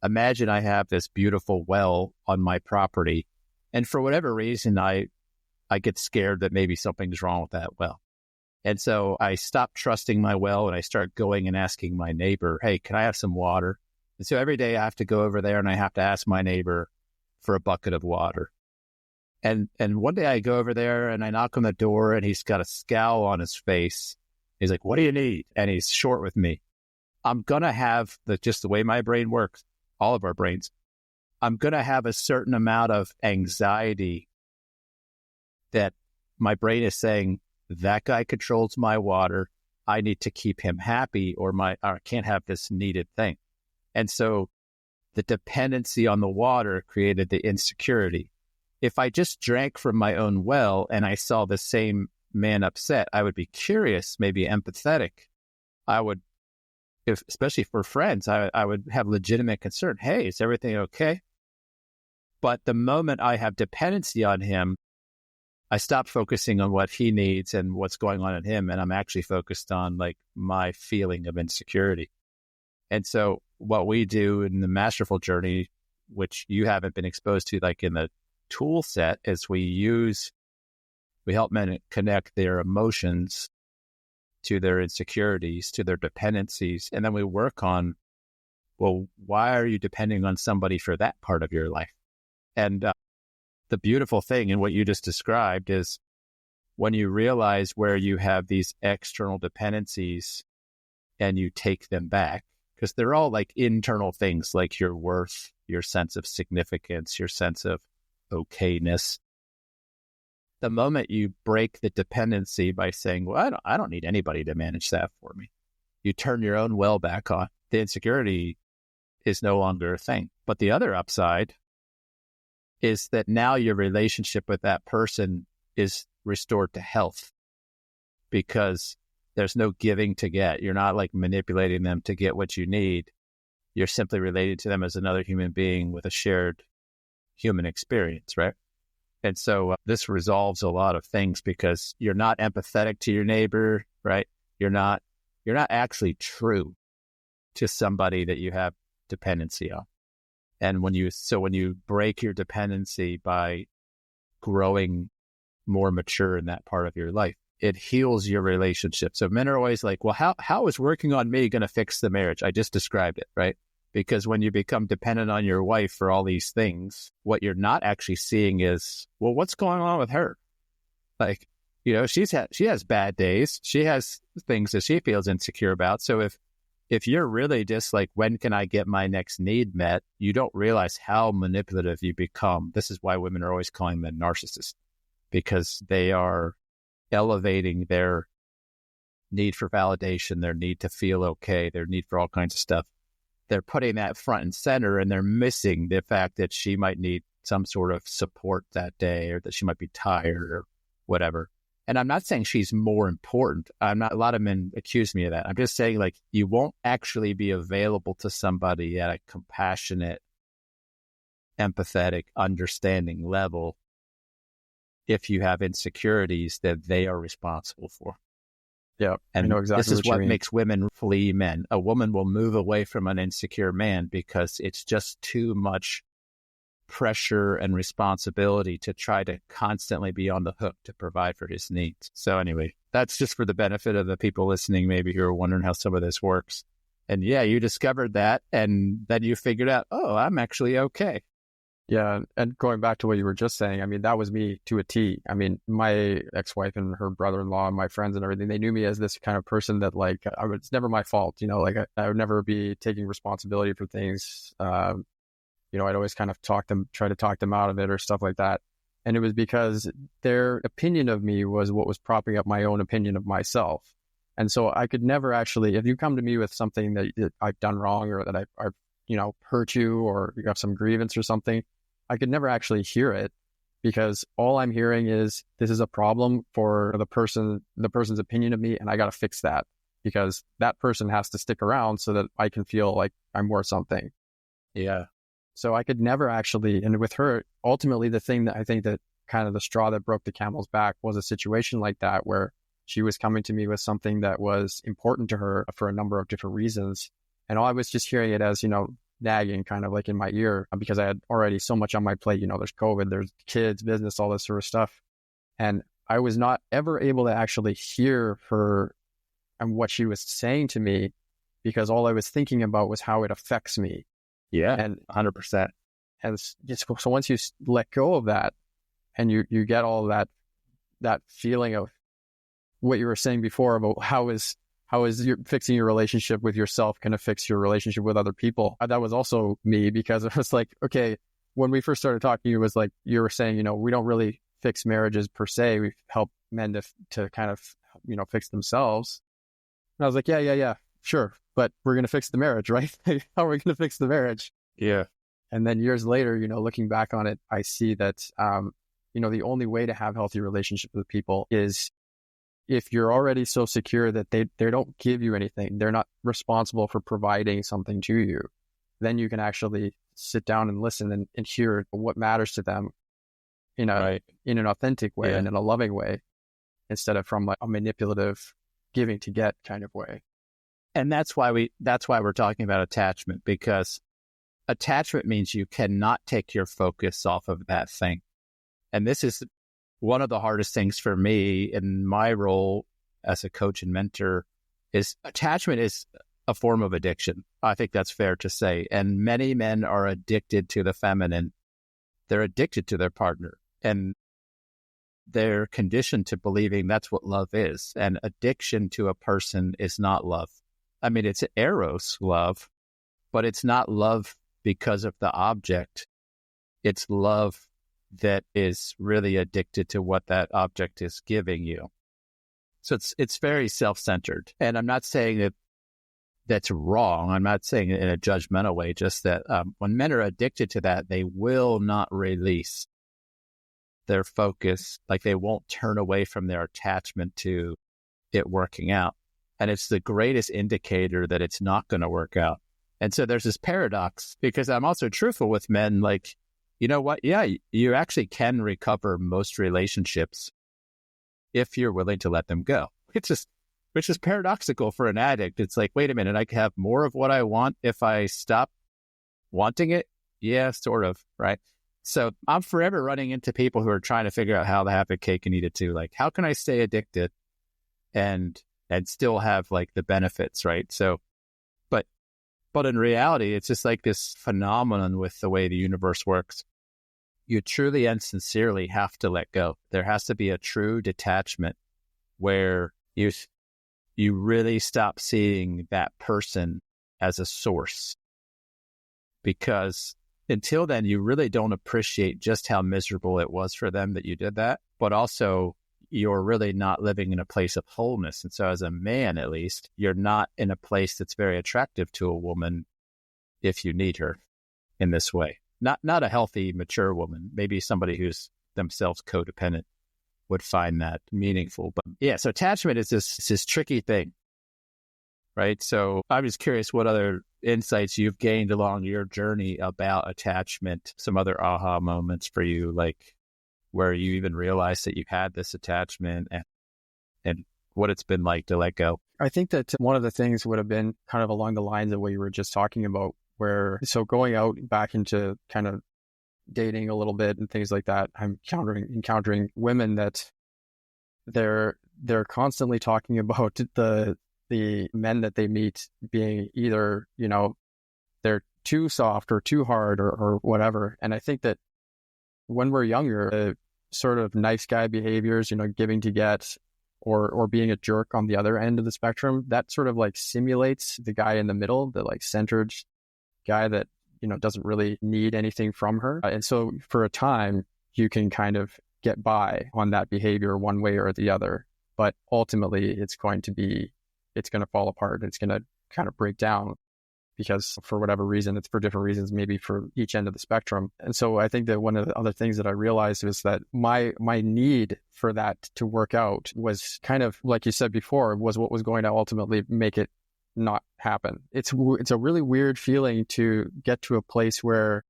Imagine I have this beautiful well on my property, and for whatever reason, I get scared that maybe something's wrong with that well. And so I stop trusting my well and I start going and asking my neighbor, hey, can I have some water? And so every day I have to go over there and I have to ask my neighbor for a bucket of water. And one day I go over there and I knock on the door and he's got a scowl on his face. He's like, what do you need? And he's short with me. I'm going to have just the way my brain works, all of our brains, I'm going to have a certain amount of anxiety that my brain is saying, that guy controls my water. I need to keep him happy or I can't have this needed thing. And so the dependency on the water created the insecurity. If I just drank from my own well and I saw the same man upset, I would be curious, maybe empathetic. I would, especially for friends, I would have legitimate concern. Hey, is everything okay? But the moment I have dependency on him, I stop focusing on what he needs and what's going on in him, and I'm actually focused on like my feeling of insecurity. And so what we do in the Masterful journey, which you haven't been exposed to like in the tool set, is we help men connect their emotions to their insecurities, to their dependencies, and then we work on, well, why are you depending on somebody for that part of your life? And the beautiful thing in what you just described is when you realize where you have these external dependencies and you take them back, because they're all like internal things, like your worth, your sense of significance, your sense of okayness. The moment you break the dependency by saying, well, I don't need anybody to manage that for me, you turn your own well back on. The insecurity is no longer a thing. But the other upside is that now your relationship with that person is restored to health because there's no giving to get. You're not like manipulating them to get what you need. You're simply related to them as another human being with a shared human experience, right? And so this resolves a lot of things because you're not empathetic to your neighbor, right? You're not actually true to somebody that you have dependency on. And when you break your dependency by growing more mature in that part of your life, it heals your relationship. So men are always like, well, how is working on me going to fix the marriage? I just described it, right? Because when you become dependent on your wife for all these things, what you're not actually seeing is, well, what's going on with her? Like, she has bad days. She has things that she feels insecure about. So if if you're really just like, when can I get my next need met? You don't realize how manipulative you become. This is why women are always calling men narcissists, because they are elevating their need for validation, their need to feel okay, their need for all kinds of stuff. They're putting that front and center, and they're missing the fact that she might need some sort of support that day, or that she might be tired or whatever. And I'm not saying she's more important. A lot of men accuse me of that. I'm just saying, like, you won't actually be available to somebody at a compassionate, empathetic, understanding level if you have insecurities that they are responsible for. Yeah, and I know exactly this is what you mean. makes women flee men. A woman will move away from an insecure man because it's just too much pressure and responsibility to try to constantly be on the hook to provide for his needs. So anyway, that's just for the benefit of the people listening, maybe who are wondering how some of this works. And yeah, you discovered that, and then you figured out, oh, I'm actually okay. Yeah, and going back to what you were just saying, I mean, that was me to a T. I mean, my ex-wife and her brother-in-law and my friends and everything, they knew me as this kind of person that, like, it's never my fault, you know, like I would never be taking responsibility for things. You know, I'd always kind of try to talk them out of it or stuff like that. And it was because their opinion of me was what was propping up my own opinion of myself. And so I could never actually, if you come to me with something that I've done wrong, or that I've, you know, hurt you, or you have some grievance or something, I could never actually hear it, because all I'm hearing is, this is a problem for the person's opinion of me, and I got to fix that, because that person has to stick around so that I can feel like I'm worth something. Yeah. So I could never actually, and with her, ultimately the thing that I think that kind of the straw that broke the camel's back was a situation like that, where she was coming to me with something that was important to her for a number of different reasons. And I was just hearing it as, you know, nagging kind of like in my ear, because I had already so much on my plate. You know, there's COVID, there's kids, business, all this sort of stuff. And I was not ever able to actually hear her and what she was saying to me, because all I was thinking about was how it affects me. Yeah, and 100%. And so once you let go of that, and you get all of that feeling of what you were saying before about how is fixing your relationship with yourself going to fix your relationship with other people. That was also me, because it was like, okay, when we first started talking, it was like you were saying, you know, we don't really fix marriages per se. We help men to kind of, you know, fix themselves. And I was like, yeah, sure. But we're going to fix the marriage, right? How are we going to fix the marriage? Yeah. And then years later, you know, looking back on it, I see that, you know, the only way to have healthy relationships with people is if you're already so secure that they don't give you anything, they're not responsible for providing something to you, then you can actually sit down and listen and hear what matters to them in an authentic way, and in a loving way, instead of from like a manipulative giving to get kind of way. And that's why we're talking about attachment, because attachment means you cannot take your focus off of that thing. And this is one of the hardest things for me in my role as a coach and mentor, is attachment is a form of addiction. I think that's fair to say. And many men are addicted to the feminine. They're addicted to their partner, and they're conditioned to believing that's what love is. And addiction to a person is not love. I mean, it's eros love, but it's not love because of the object. It's love that is really addicted to what that object is giving you. So it's very self-centered. And I'm not saying that that's wrong. I'm not saying it in a judgmental way, just that when men are addicted to that, they will not release their focus. Like, they won't turn away from their attachment to it working out. And it's the greatest indicator that it's not going to work out. And so there's this paradox, because I'm also truthful with men, like, you know what? Yeah, you actually can recover most relationships if you're willing to let them go. Which is paradoxical for an addict. It's like, wait a minute, I can have more of what I want if I stop wanting it? Yeah, sort of, right? So I'm forever running into people who are trying to figure out how to have a cake and eat it too. Like, how can I stay addicted and still have like the benefits, right? So, but in reality, it's just like this phenomenon with the way the universe works. You truly and sincerely have to let go. There has to be a true detachment where you you really stop seeing that person as a source. Because until then, you really don't appreciate just how miserable it was for them that you did that, but also you're really not living in a place of wholeness. And so as a man, at least, you're not in a place that's very attractive to a woman if you need her in this way. Not a healthy, mature woman, maybe somebody who's themselves codependent would find that meaningful. But yeah, so attachment is this tricky thing, right? So I'm just curious what other insights you've gained along your journey about attachment, some other aha moments for you, like where you even realized that you had this attachment and what it's been like to let go. I think that one of the things would have been kind of along the lines of what you were just talking about, so going out back into kind of dating a little bit and things like that, I'm encountering women that they're constantly talking about the men that they meet being either, they're too soft or too hard or whatever. And I think that when we're younger, the sort of nice guy behaviors, giving to get or being a jerk on the other end of the spectrum, that sort of like simulates the guy in the middle, the like centered guy that, doesn't really need anything from her. And so for a time, you can kind of get by on that behavior one way or the other. But ultimately, it's going to fall apart. It's going to kind of break down because for whatever reason, it's for different reasons, maybe for each end of the spectrum. And so I think that one of the other things that I realized was that my need for that to work out was kind of, like you said before, was what was going to ultimately make it not happen. It's a really weird feeling to get to a place where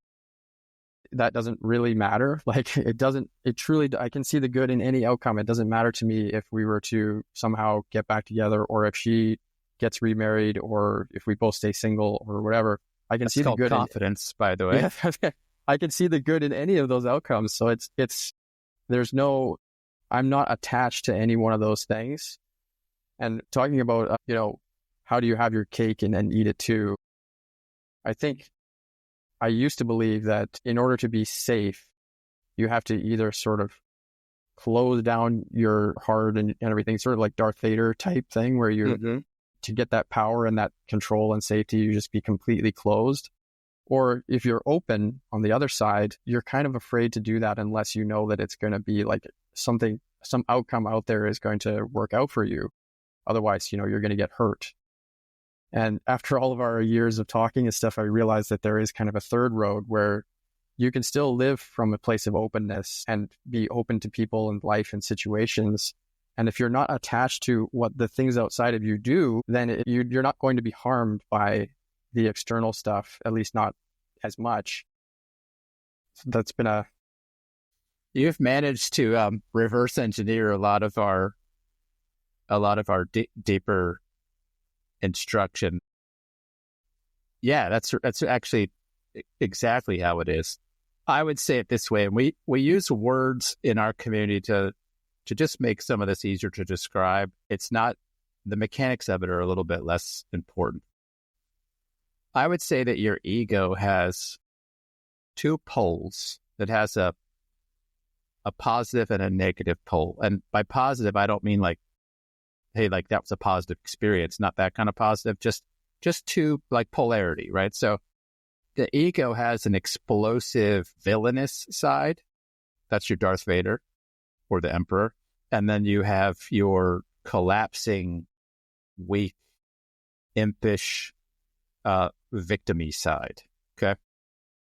that doesn't really matter. Like it truly, I can see the good in any outcome. It doesn't matter to me if we were to somehow get back together or if she gets remarried or if we both stay single or whatever. I can see the good confidence, by the way. Yeah, I can see the good in any of those outcomes. So I'm not attached to any one of those things. And talking about, how do you have your cake and eat it too? I think I used to believe that in order to be safe, you have to either sort of close down your heart and everything, sort of like Darth Vader type thing where you, to get that power and that control and safety, you just be completely closed. Or if you're open on the other side, you're kind of afraid to do that unless you know that it's going to be like some outcome out there is going to work out for you. Otherwise, you're going to get hurt. And after all of our years of talking and stuff, I realized that there is kind of a third road where you can still live from a place of openness and be open to people and life and situations. And if you're not attached to what the things outside of you do, then you're not going to be harmed by the external stuff, at least not as much. That's been You've managed to reverse engineer a lot of our deeper instruction. Yeah, that's actually exactly how it is. I would say it this way, and we use words in our community to just make some of this easier to describe. It's not, the mechanics of it are a little bit less important. I would say that your ego has two poles. It has a positive and a negative pole. And by positive, I don't mean like, hey, like that was a positive experience, not that kind of positive, just two, like polarity, right? So the ego has an explosive, villainous side. That's your Darth Vader or the Emperor. And then you have your collapsing, weak, impish, victim-y side. Okay.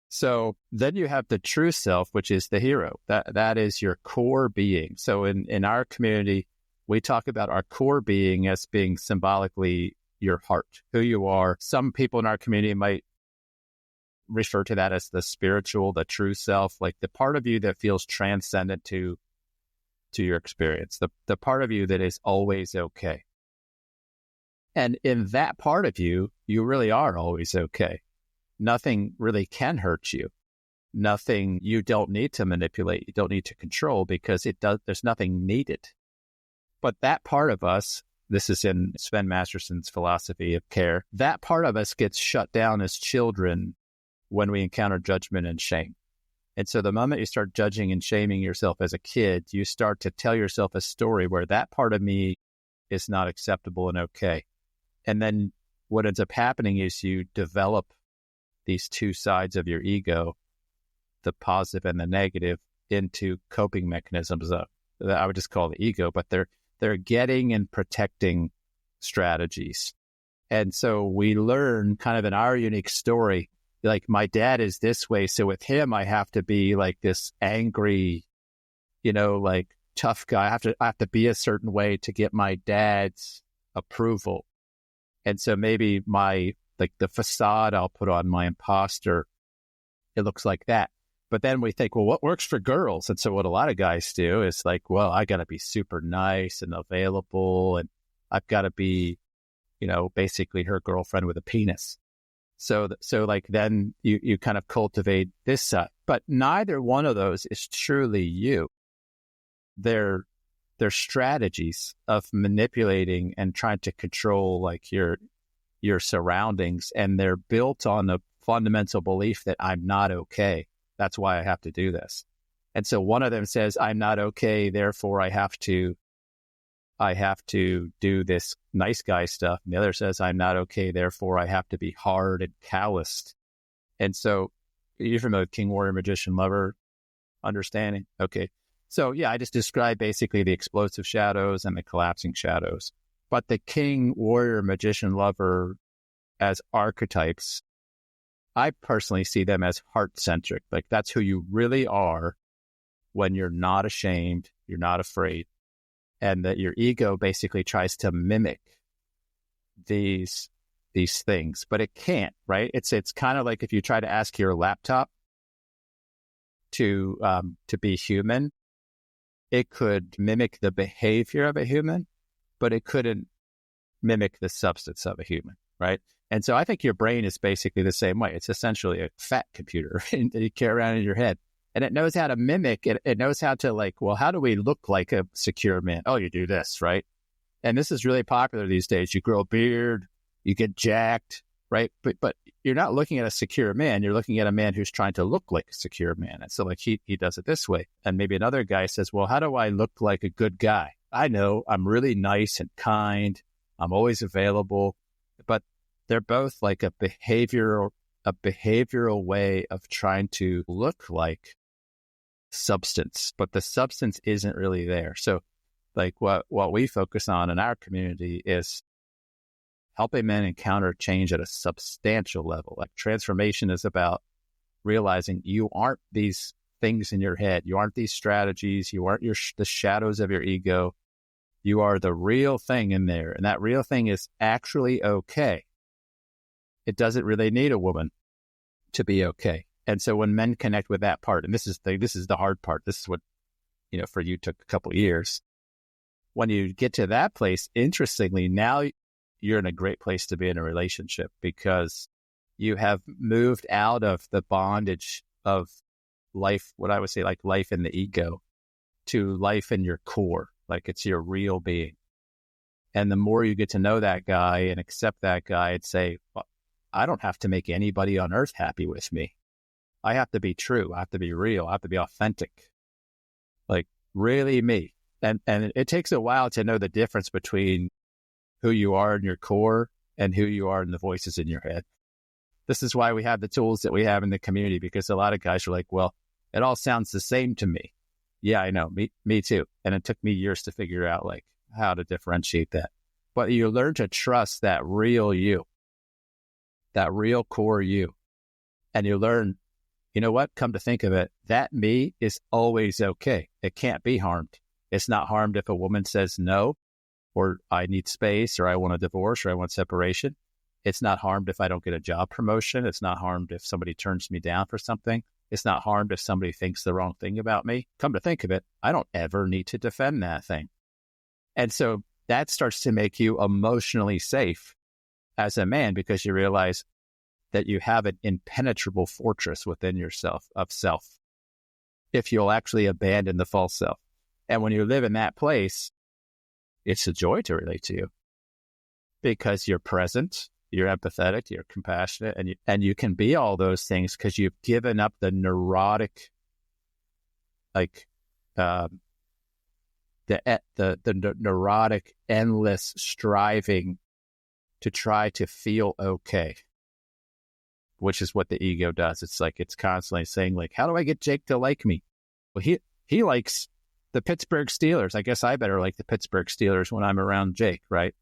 So then you have the true self, which is the hero. That is your core being. So in our community, we talk about our core being as being symbolically your heart, who you are. Some people in our community might refer to that as the spiritual, the true self, like the part of you that feels transcendent to your experience, the part of you that is always okay. And in that part of you, you really are always okay. Nothing really can hurt you. Nothing you don't need to manipulate, you don't need to control because there's nothing needed. But that part of us, this is in Sven Masterson's philosophy of care, that part of us gets shut down as children when we encounter judgment and shame. And so the moment you start judging and shaming yourself as a kid, you start to tell yourself a story where that part of me is not acceptable and okay. And then what ends up happening is you develop these two sides of your ego, the positive and the negative, into coping mechanisms that I would just call the ego, but they're getting and protecting strategies. And so we learn kind of in our unique story, like my dad is this way, so with him I have to be like this angry, like tough guy. I have to be a certain way to get my dad's approval. And so maybe the facade I'll put on, my imposter, it looks like that. But then we think, well, what works for girls? And so what a lot of guys do is like, well, I got to be super nice and available, and I've got to be, basically her girlfriend with a penis. So like then you kind of cultivate this side. But neither one of those is truly you. They're strategies of manipulating and trying to control like your surroundings, and they're built on a fundamental belief that I'm not okay. That's why I have to do this. And so one of them says, I'm not okay, therefore I have to do this nice guy stuff. And the other says, I'm not okay, therefore I have to be hard and calloused. And so you're familiar with King, Warrior, Magician, Lover understanding? Okay. So yeah, I just described basically the explosive shadows and the collapsing shadows. But the King, Warrior, Magician, Lover as archetypes, I personally see them as heart-centric. Like that's who you really are when you're not ashamed, you're not afraid, and that your ego basically tries to mimic these things, but it can't, right? It's kind of like if you try to ask your laptop to be human, it could mimic the behavior of a human, but it couldn't mimic the substance of a human, right? And so I think your brain is basically the same way. It's essentially a fat computer that you carry around in your head. And it knows how to mimic it. It knows how to like, well, how do we look like a secure man? Oh, you do this, right? And this is really popular these days. You grow a beard, you get jacked, right? But you're not looking at a secure man. You're looking at a man who's trying to look like a secure man. And so like he does it this way. And maybe another guy says, well, how do I look like a good guy? I know I'm really nice and kind. I'm always available. But they're both like a behavioral way of trying to look like substance, but the substance isn't really there. So like what we focus on in our community is helping men encounter change at a substantial level. Like transformation is about realizing you aren't these things in your head. You aren't these strategies. You aren't the shadows of your ego. You are the real thing in there. And that real thing is actually okay. It doesn't really need a woman to be okay. And so when men connect with that part, and this is the hard part, this is what, for you took a couple of years. When you get to that place, interestingly, now you're in a great place to be in a relationship because you have moved out of the bondage of life, what I would say like life in the ego, to life in your core, like it's your real being. And the more you get to know that guy and accept that guy and say, well, I don't have to make anybody on earth happy with me. I have to be true. I have to be real. I have to be authentic. Like really me. And it takes a while to know the difference between who you are in your core and who you are in the voices in your head. This is why we have the tools that we have in the community, because a lot of guys are like, well, it all sounds the same to me. Yeah, I know. Me too. And it took me years to figure out like how to differentiate that. But you learn to trust that real you, that real core you. And you learn, you know what? Come to think of it, that me is always okay. It can't be harmed. It's not harmed if a woman says no, or I need space, or I want a divorce, or I want separation. It's not harmed if I don't get a job promotion. It's not harmed if somebody turns me down for something. It's not harmed if somebody thinks the wrong thing about me. Come to think of it, I don't ever need to defend that thing. And so that starts to make you emotionally safe as a man, because you realize that you have an impenetrable fortress within yourself of self, if you'll actually abandon the false self. And when you live in that place, it's a joy to relate to you, because you're present, you're empathetic, you're compassionate, and you can be all those things because you've given up the neurotic, that the neurotic, endless striving to try to feel okay, which is what the ego does. It's like it's constantly saying, like, how do I get Jake to like me? Well, he likes the Pittsburgh Steelers. I guess I better like the Pittsburgh Steelers when I'm around Jake, right?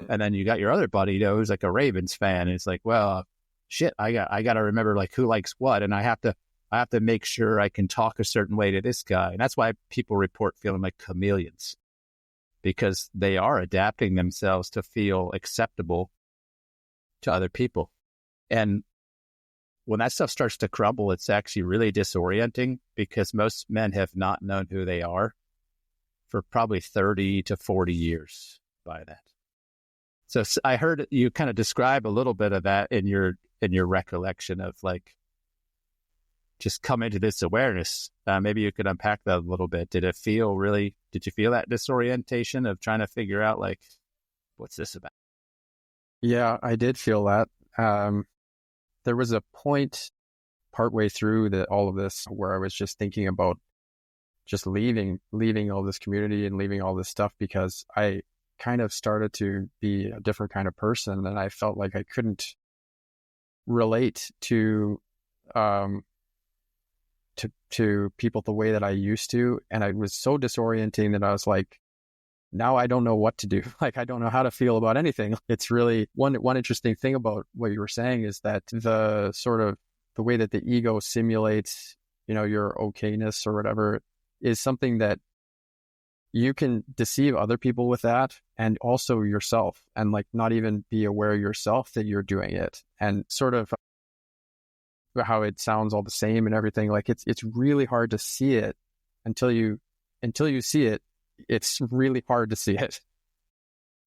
And then you got your other buddy, who's like a Ravens fan. And it's like, well, shit, I got to remember like who likes what, and I have to make sure I can talk a certain way to this guy. And that's why people report feeling like chameleons, because they are adapting themselves to feel acceptable to other people. And when that stuff starts to crumble, it's actually really disorienting, because most men have not known who they are for probably 30 to 40 years by that. So I heard you kind of describe a little bit of that in your recollection of like just coming to this awareness. Maybe you could unpack that a little bit. Did you feel that disorientation of trying to figure out like, what's this about? Yeah, I did feel that. There was a point partway through all of this where I was just thinking about just leaving all this community and leaving all this stuff, because I kind of started to be a different kind of person, and I felt like I couldn't relate to people the way that I used to, and it was so disorienting that I was like, now I don't know what to do. Like, I don't know how to feel about anything. It's really one interesting thing about what you were saying is that the sort of the way that the ego simulates, your okayness or whatever, is something that you can deceive other people with that, and also yourself, and like not even be aware yourself that you're doing it, and sort of how it sounds all the same and everything. Like it's really hard to see it until you see it. It's really hard to see it.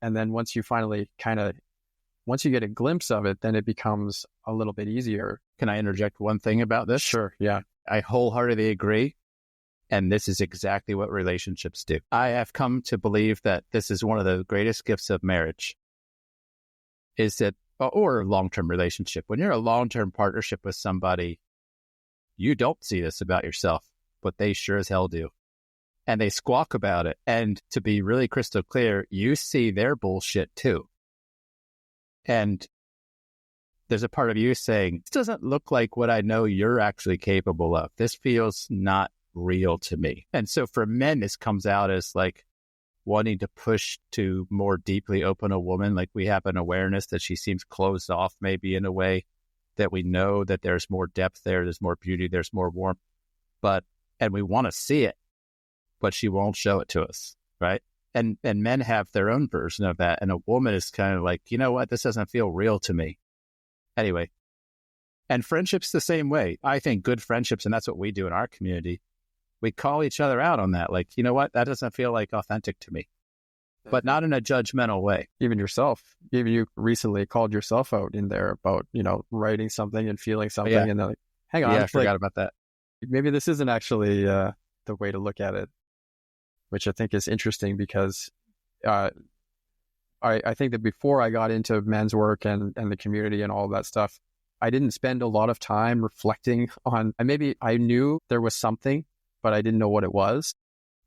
And then once you finally once you get a glimpse of it, then it becomes a little bit easier. Can I interject one thing about this? Sure. Yeah. I wholeheartedly agree. And this is exactly what relationships do. I have come to believe that this is one of the greatest gifts of marriage, is that, or a long-term relationship. When you're in a long-term partnership with somebody, you don't see this about yourself, but they sure as hell do. And they squawk about it. And to be really crystal clear, you see their bullshit too. And there's a part of you saying, this doesn't look like what I know you're actually capable of. This feels not real to me. And so for men, this comes out as like wanting to push to more deeply open a woman. Like we have an awareness that she seems closed off, maybe in a way that we know that there's more depth there, there's more beauty, there's more warmth, and we want to see it, but she won't show it to us, right? And men have their own version of that. And a woman is kind of like, you know what, this doesn't feel real to me. Anyway, and friendships the same way. I think good friendships, and that's what we do in our community, we call each other out on that. Like, you know what, that doesn't feel like authentic to me, but not in a judgmental way. Even yourself, even you recently called yourself out in there about, writing something and feeling something. Yeah. And they're like, hang on. Yeah, I forgot about that. Maybe this isn't actually the way to look at it, which I think is interesting, because I think that before I got into men's work and the community and all of that stuff, I didn't spend a lot of time reflecting on, and maybe I knew there was something, but I didn't know what it was.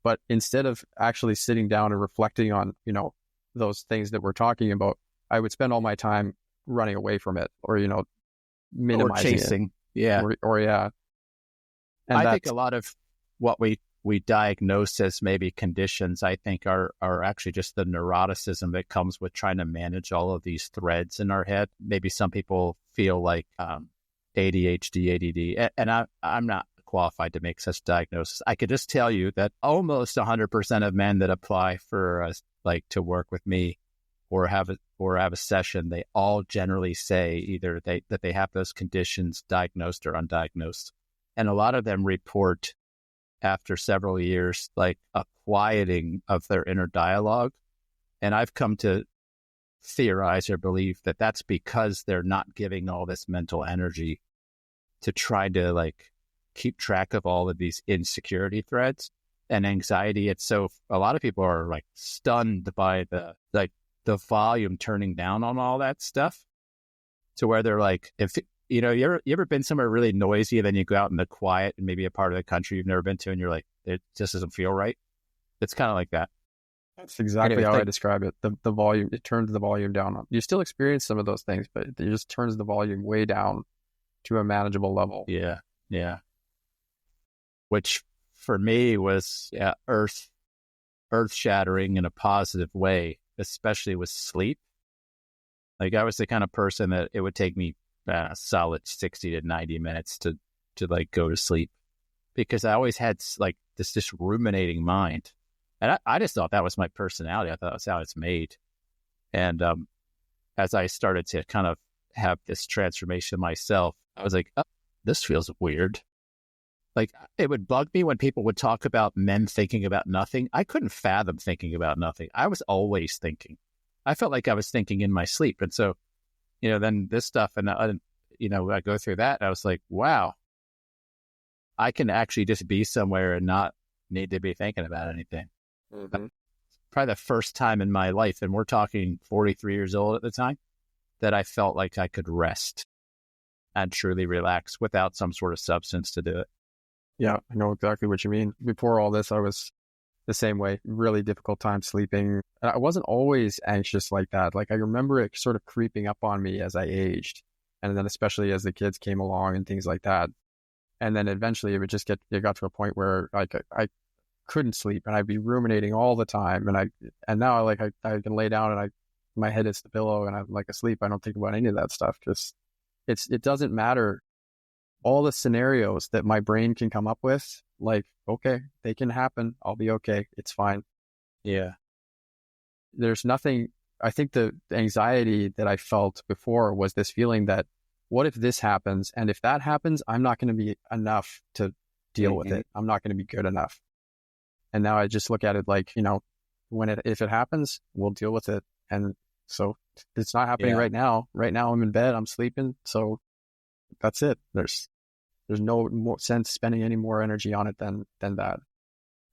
But instead of actually sitting down and reflecting on, those things that we're talking about, I would spend all my time running away from it, or, minimizing or chasing. It. Yeah. Or yeah. And I think a lot of what we diagnose as maybe conditions, I think are actually just the neuroticism that comes with trying to manage all of these threads in our head. Maybe some people feel like ADHD, ADD, and I'm not qualified to make such diagnosis. I could just tell you that almost 100% of men that apply for to work with me or have a session, they all generally say either that they have those conditions diagnosed or undiagnosed. And a lot of them report after several years, like a quieting of their inner dialogue. And I've come to theorize or believe that that's because they're not giving all this mental energy to try to keep track of all of these insecurity threads and anxiety. It's so a lot of people are stunned by the volume turning down on all that stuff, to where they're like, if you ever been somewhere really noisy and then you go out in the quiet and maybe a part of the country you've never been to and you're like, it just doesn't feel right. It's kind of like that. That's exactly Anyway, how I describe it. The volume, it turns the volume down. You still experience some of those things, but it just turns the volume way down to a manageable level. yeah, yeah. Which for me was earth shattering in a positive way, especially with sleep. Like I was the kind of person that it would take me a solid 60 to 90 minutes to like go to sleep, because I always had like this ruminating mind. And I just thought that was my personality. I thought that's how it's made. And as I started to kind of have this transformation myself, I was like, oh, this feels weird. Like it would bug me when people would talk about men thinking about nothing. I couldn't fathom thinking about nothing. I was always thinking. I felt like I was thinking in my sleep. And so, then this stuff and, I go through that and I was like, wow, I can actually just be somewhere and not need to be thinking about anything. Mm-hmm. Probably the first time in my life, and we're talking 43 years old at the time, that I felt like I could rest and truly relax without some sort of substance to do it. Yeah, I know exactly what you mean. Before all this, I was the same way, really difficult time sleeping. And I wasn't always anxious like that. Like I remember it sort of creeping up on me as I aged. And then especially as the kids came along and things like that. And then eventually it got to a point where like I couldn't sleep and I'd be ruminating all the time. And now I can lay down and my head hits the pillow and I'm like asleep. I don't think about any of that stuff. Just it doesn't matter. All the scenarios that my brain can come up with, like, okay, they can happen. I'll be okay. It's fine. Yeah. There's nothing. I think the anxiety that I felt before was this feeling that what if this happens? And if that happens, I'm not going to be enough to deal with it. I'm not going to be good enough. And now I just look at it like, if it happens, we'll deal with it. And so it's not happening right now. Right now I'm in bed, I'm sleeping. So that's it. There's no more sense spending any more energy on it than that.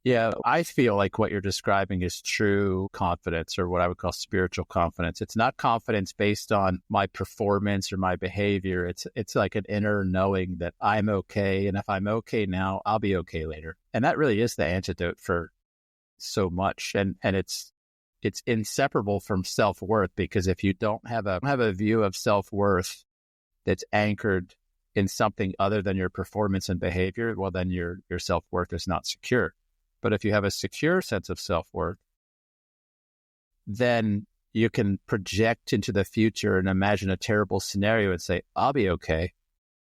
Yeah, I feel like what you're describing is true confidence, or what I would call spiritual confidence. It's not confidence based on my performance or my behavior. It's like an inner knowing that I'm okay, and if I'm okay now, I'll be okay later. And that really is the antidote for so much. And it's inseparable from self-worth, because if you don't have a view of self-worth that's anchored in something other than your performance and behavior, well, then your self-worth is not secure. But if you have a secure sense of self-worth, then you can project into the future and imagine a terrible scenario and say, I'll be okay,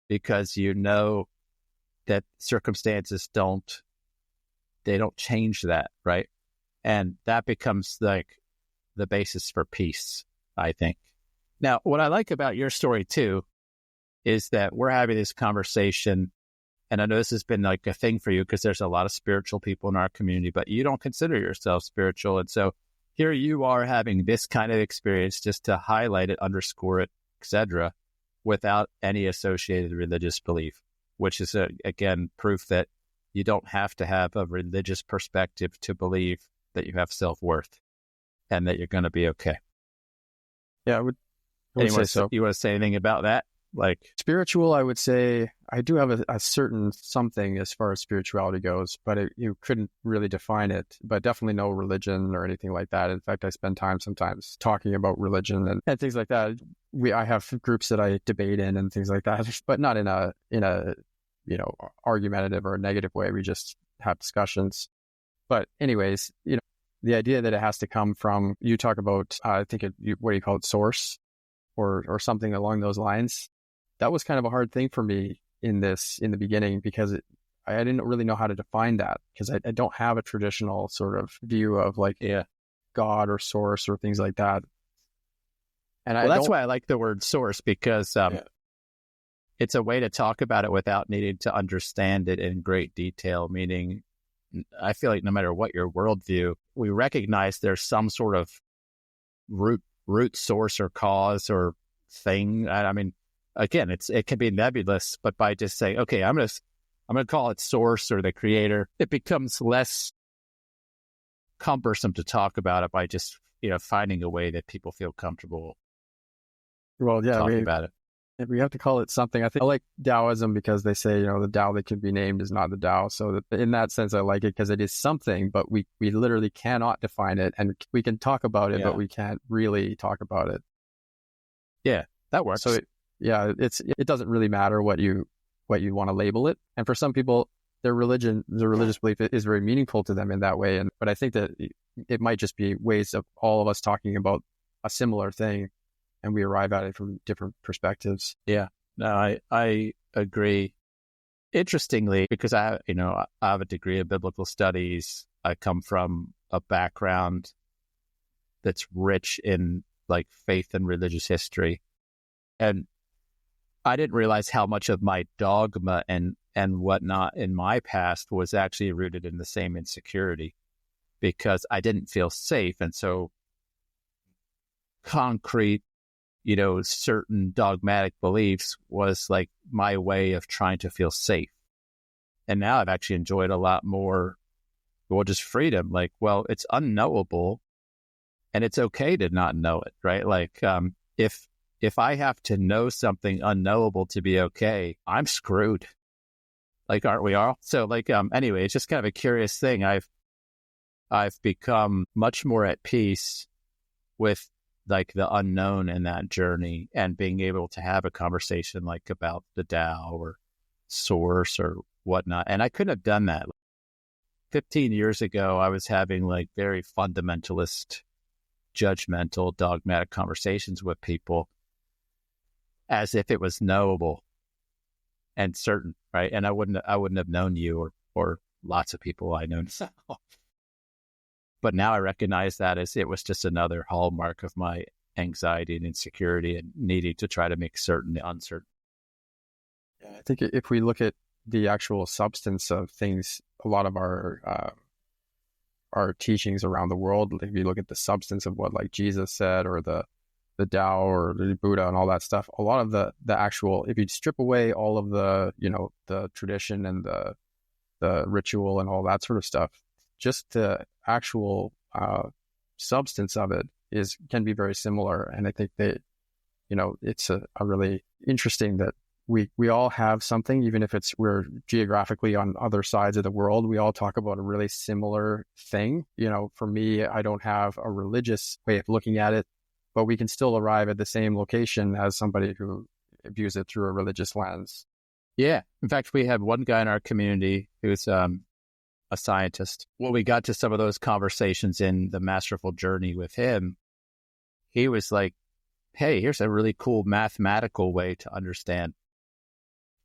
because you know that circumstances don't change that, right? And that becomes like the basis for peace, I think. Now, what I like about your story too is that we're having this conversation. And I know this has been like a thing for you because there's a lot of spiritual people in our community, but you don't consider yourself spiritual. And so here you are having this kind of experience just to highlight it, underscore it, etc., without any associated religious belief, which is, again, proof that you don't have to have a religious perspective to believe that you have self-worth and that you're going to be okay. Yeah, I would say so. You want to say anything about that? Like spiritual, I would say I do have a certain something as far as spirituality goes, but you couldn't really define it. But definitely no religion or anything like that. In fact, I spend time sometimes talking about religion and things like that. I have groups that I debate in and things like that, but not in a argumentative or a negative way. We just have discussions. But anyways, the idea that it has to come from, you talk about, I think what do you call it, source or something along those lines. That was kind of a hard thing for me in the beginning, because I didn't really know how to define that, because I don't have a traditional sort of view of like God or source or things like that. And that's why I like the word source, because it's a way to talk about it without needing to understand it in great detail. Meaning, I feel like no matter what your worldview, we recognize there's some sort of root source or cause or thing. I mean, again, it can be nebulous, but by just saying, okay, I'm gonna call it source or the creator, it becomes less cumbersome to talk about it by just finding a way that people feel comfortable talking about it. If we have to call it something, I think I like Taoism because they say, the Tao that can be named is not the Tao. So that in that sense, I like it because it is something, but we literally cannot define it, and we can talk about it, but we can't really talk about it. Yeah, that works. So it doesn't really matter what you want to label it. And for some people, their religious belief is very meaningful to them in that way. But I think that it might just be ways of all of us talking about a similar thing, and we arrive at it from different perspectives. Yeah, no, I agree. Interestingly, because I have a degree in biblical studies, I come from a background that's rich in like faith and religious history. And I didn't realize how much of my dogma and whatnot in my past was actually rooted in the same insecurity, because I didn't feel safe. And so concrete, certain dogmatic beliefs was like my way of trying to feel safe. And now I've actually enjoyed a lot more, just freedom. Like, well, it's unknowable and it's okay to not know it, right? Like, if I have to know something unknowable to be okay, I'm screwed. Like, aren't we all? So like, anyway, it's just kind of a curious thing. I've become much more at peace with like the unknown in that journey, and being able to have a conversation like about the Tao or source or whatnot. And I couldn't have done that 15 years ago. I was having like very fundamentalist, judgmental, dogmatic conversations with people as if it was knowable and certain, right? And I wouldn't have known you or lots of people I know now. But now I recognize that as it was just another hallmark of my anxiety and insecurity and needing to try to make certain the uncertain. Yeah, I think if we look at the actual substance of things, a lot of our teachings around the world, if you look at the substance of what like Jesus said, or the Tao or the Buddha and all that stuff, a lot of the actual, if you strip away all of the, the tradition and the ritual and all that sort of stuff, just the actual substance of it can be very similar. And I think that, it's a really interesting that we all have something, even if we're geographically on other sides of the world, we all talk about a really similar thing. For me, I don't have a religious way of looking at it, but we can still arrive at the same location as somebody who views it through a religious lens. Yeah. In fact, we had one guy in our community who's a scientist. When we got to some of those conversations in the Masterful journey with him, he was like, hey, here's a really cool mathematical way to understand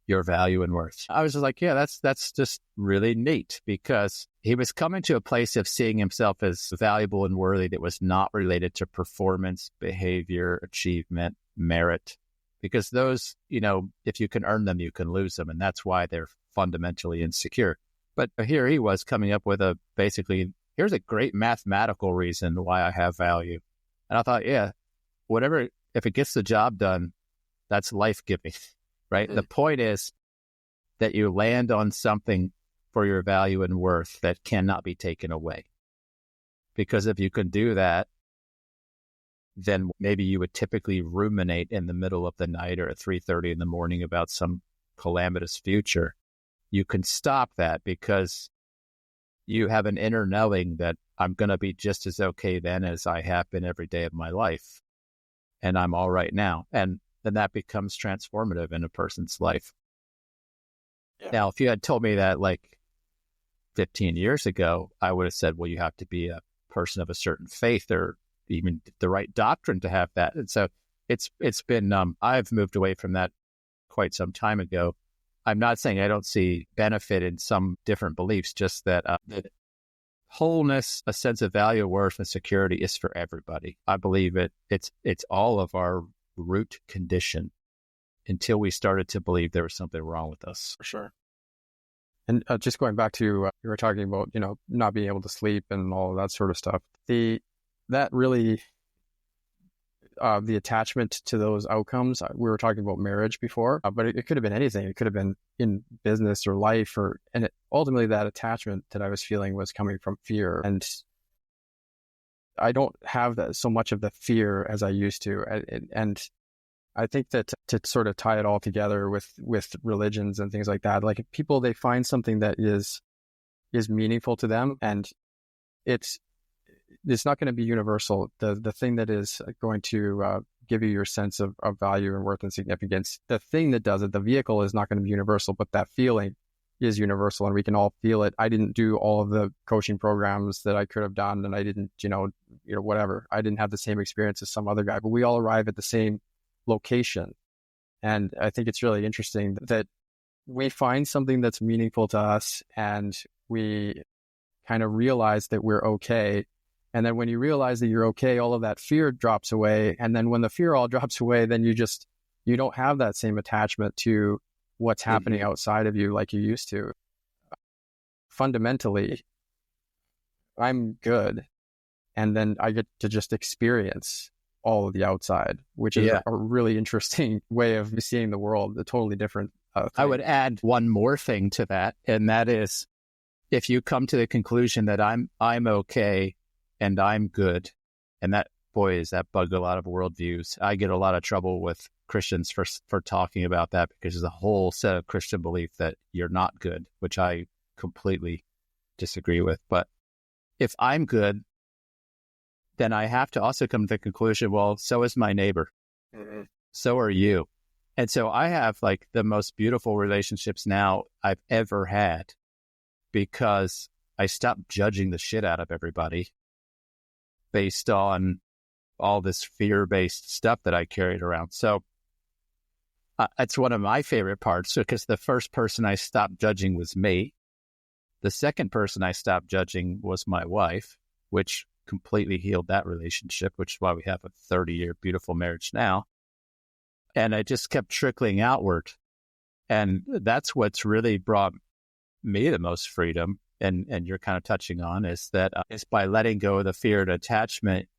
your value and worth. I was just like, yeah, that's just really neat, because he was coming to a place of seeing himself as valuable and worthy that was not related to performance, behavior, achievement, merit, because those, if you can earn them, you can lose them. And that's why they're fundamentally insecure. But here he was coming up with basically, here's a great mathematical reason why I have value. And I thought, yeah, whatever, if it gets the job done, that's life-giving, right? The point is that you land on something for your value and worth that cannot be taken away. Because if you can do that, then maybe you would typically ruminate in the middle of the night or at 3:30 in the morning about some calamitous future. You can stop that because you have an inner knowing that I'm going to be just as okay then as I have been every day of my life. And I'm all right now. And then that becomes transformative in a person's life. Yeah. Now, if you had told me that like 15 years ago, I would have said, well, you have to be a person of a certain faith or even the right doctrine to have that. And so it's been, I've moved away from that quite some time ago. I'm not saying I don't see benefit in some different beliefs, just that that wholeness, a sense of value, worth, and security is for everybody. I believe it's all of our root condition until we started to believe there was something wrong with us. For sure. And just going back to, you were talking about, not being able to sleep and all of that sort of stuff. That really, the attachment to those outcomes, we were talking about marriage before, but it could have been anything. It could have been in business or life, ultimately that attachment that I was feeling was coming from fear. And I don't have so much of the fear as I used to. And I think that to sort of tie it all together with religions and things like that, like if people, they find something that is meaningful to them, and it's not going to be universal. The thing that is going to give you your sense of value and worth and significance, the thing that does it, the vehicle, is not going to be universal, but that feeling is universal, and we can all feel it. I didn't do all of the coaching programs that I could have done, and I didn't, whatever. I didn't have the same experience as some other guy, but we all arrive at the same location. And I think it's really interesting that we find something that's meaningful to us, and we kind of realize that we're okay. And then when you realize that you're okay, all of that fear drops away. And then when the fear all drops away, then you don't have that same attachment to what's happening outside of you like you used to. Fundamentally, I'm good. And then I get to just experience all of the outside, which is a really interesting way of seeing the world, a totally different thing. I would add one more thing to that, and that is, if you come to the conclusion that I'm okay and I'm good, and that, boy, is that bug a lot of worldviews. I get a lot of trouble with Christians for talking about that, because there's a whole set of Christian belief that you're not good, which I completely disagree with. But if I'm good, then I have to also come to the conclusion, well, so is my neighbor. Mm-hmm. So are you. And so I have like the most beautiful relationships now I've ever had, because I stopped judging the shit out of everybody based on all this fear-based stuff that I carried around. So it's one of my favorite parts, because the first person I stopped judging was me. The second person I stopped judging was my wife, which completely healed that relationship, which is why we have a 30-year beautiful marriage now. And I just kept trickling outward. And that's what's really brought me the most freedom, and you're kind of touching on, is that is by letting go of the fear and attachment,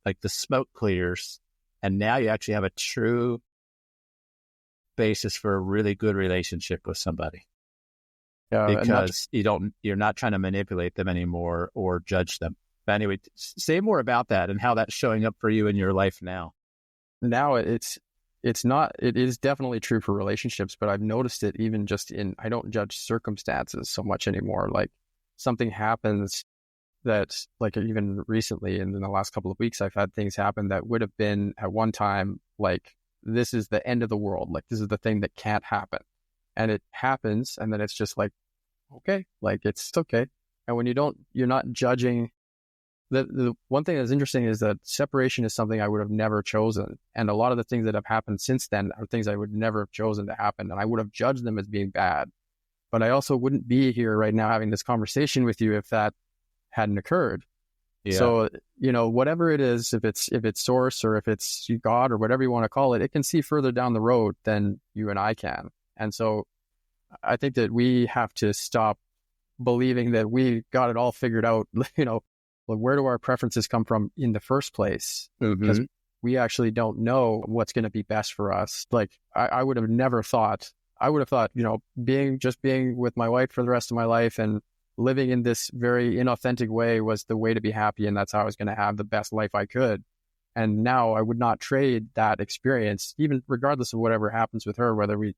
like the smoke clears, and now you actually have a true basis for a really good relationship with somebody. Because you're not trying to manipulate them anymore or judge them. But anyway, say more about that and how that's showing up for you in your life now. Now it is definitely true for relationships, but I've noticed it even just I don't judge circumstances so much anymore. Like something happens that, like even recently in the last couple of weeks, I've had things happen that would have been at one time, like, this is the end of the world. Like this is the thing that can't happen. And it happens. And then it's just like, okay, like it's okay. And when you're not judging. The one thing that's interesting is that separation is something I would have never chosen. And a lot of the things that have happened since then are things I would never have chosen to happen. And I would have judged them as being bad. But I also wouldn't be here right now having this conversation with you if that hadn't occurred. Yeah. So, whatever it is, if it's source or if it's God or whatever you want to call it, it can see further down the road than you and I can. And so I think that we have to stop believing that we got it all figured out, Like, where do our preferences come from in the first place? Because we actually don't know what's going to be best for us. Like, I would have thought, being with my wife for the rest of my life and living in this very inauthentic way was the way to be happy. And that's how I was going to have the best life I could. And now I would not trade that experience, even regardless of whatever happens with her, whether we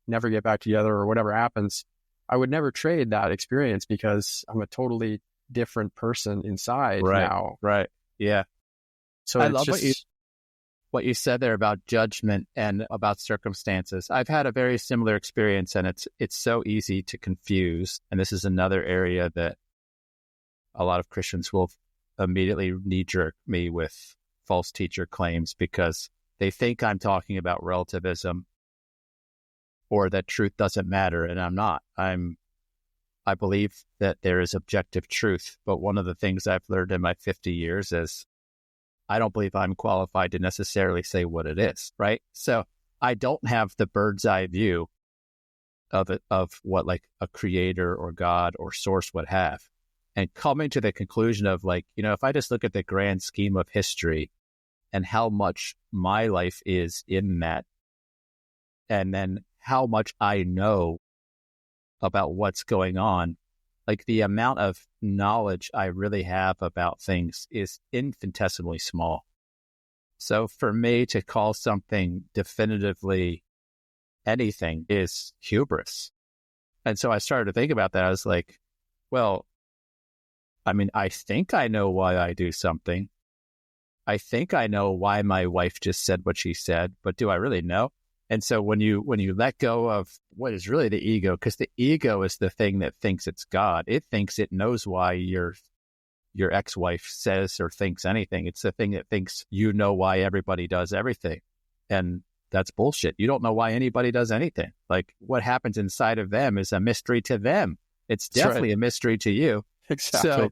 never get back together or whatever happens. I would never trade that experience, because I'm a totally different person inside now. Right. Yeah. So I love what you said there about judgment and about circumstances. I've had a very similar experience, and it's so easy to confuse. And this is another area that a lot of Christians will immediately knee-jerk me with false teacher claims, because they think I'm talking about relativism or that truth doesn't matter, and I'm not. I believe that there is objective truth, but one of the things I've learned in my 50 years is I don't believe I'm qualified to necessarily say what it is, right? So I don't have the bird's eye view of it, of what like a creator or God or source would have. And coming to the conclusion of like, if I just look at the grand scheme of history and how much my life is in that, and then how much I know about what's going on, like the amount of knowledge I really have about things is infinitesimally small. So for me to call something definitively anything is hubris. And so I started to think about that. I was like, well, I mean, I think I know why I do something. I think I know why my wife just said what she said, but do I really know? And so when you let go of what is really the ego, because the ego is the thing that thinks it's God. It thinks it knows why your ex-wife says or thinks anything. It's the thing that thinks you know why everybody does everything. And that's bullshit. You don't know why anybody does anything. Like what happens inside of them is a mystery to them. It's definitely a mystery to you. Exactly.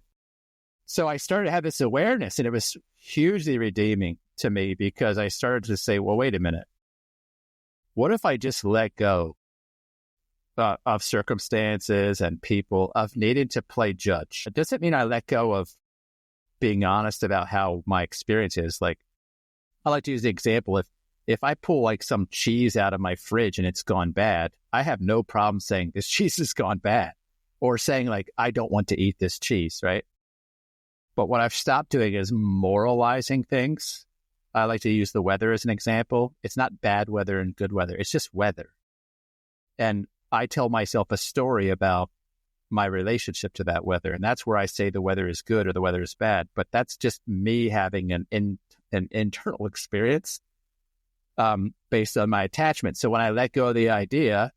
So I started to have this awareness, and it was hugely redeeming to me because I started to say, well, wait a minute. What if I just let go of circumstances and people, of needing to play judge? It doesn't mean I let go of being honest about how my experience is. Like, I like to use the example, if I pull like some cheese out of my fridge and it's gone bad, I have no problem saying this cheese has gone bad, or saying like, I don't want to eat this cheese, right? But what I've stopped doing is moralizing things. I like to use the weather as an example. It's not bad weather and good weather. It's just weather. And I tell myself a story about my relationship to that weather. And that's where I say the weather is good or the weather is bad. But that's just me having an internal experience based on my attachment. So when I let go of the idea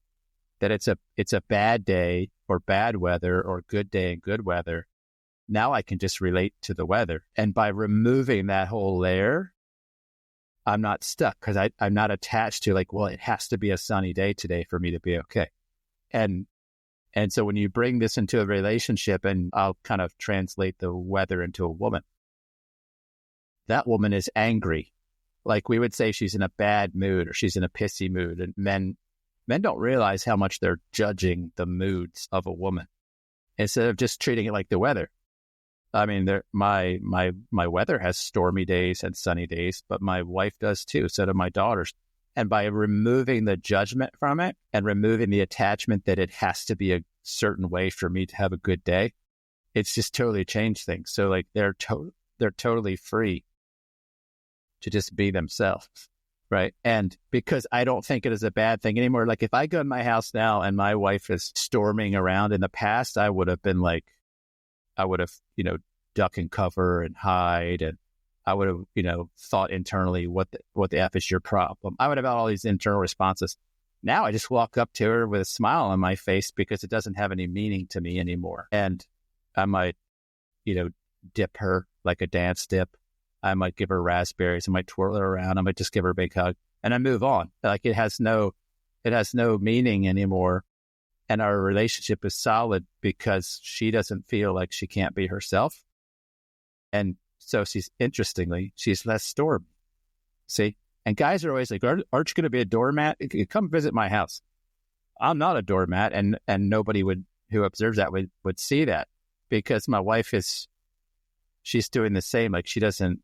that it's a bad day or bad weather or good day and good weather, now I can just relate to the weather. And by removing that whole layer, I'm not stuck because I'm not attached to like, well, it has to be a sunny day today for me to be okay. And so when you bring this into a relationship, and I'll kind of translate the weather into a woman, that woman is angry. Like we would say she's in a bad mood or she's in a pissy mood. And men don't realize how much they're judging the moods of a woman instead of just treating it like the weather. I mean, my weather has stormy days and sunny days, but my wife does too. So do my daughters. And by removing the judgment from it and removing the attachment that it has to be a certain way for me to have a good day, it's just totally changed things. So like they're totally free to just be themselves, right? And because I don't think it is a bad thing anymore. Like if I go in my house now and my wife is storming around, in the past, I would have, duck and cover and hide. And I would have, thought internally, what the F is your problem? I would have had all these internal responses. Now I just walk up to her with a smile on my face because it doesn't have any meaning to me anymore. And I might, dip her like a dance dip. I might give her raspberries. I might twirl her around. I might just give her a big hug and I move on. Like it has no meaning anymore. And our relationship is solid because she doesn't feel like she can't be herself. And so she's less stormy. See? And guys are always like, aren't you going to be a doormat? Come visit my house. I'm not a doormat. And nobody who observes that would see that, because my wife she's doing the same. Like she doesn't,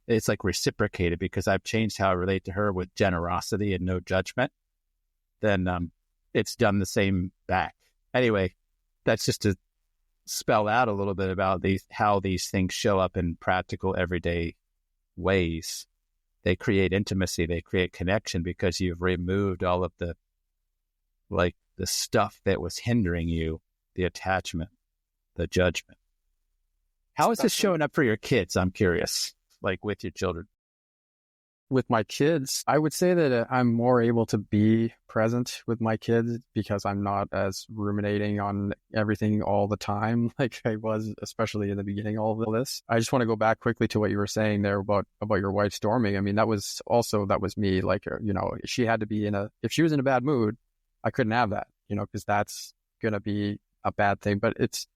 it's like reciprocated because I've changed how I relate to her with generosity and no judgment. Then, it's done the same back. Anyway, that's just to spell out a little bit about how these things show up in practical, everyday ways. They create intimacy, they create connection because you've removed all of the stuff that was hindering you, the attachment, the judgment. How is this showing up for your kids? I'm curious, like with your children. With my kids, I would say that I'm more able to be present with my kids because I'm not as ruminating on everything all the time like I was, especially in the beginning of all of this. I just want to go back quickly to what you were saying there about your wife storming. I mean, that was me. Like, she had to be if she was in a bad mood, I couldn't have that, because that's going to be a bad thing. But it's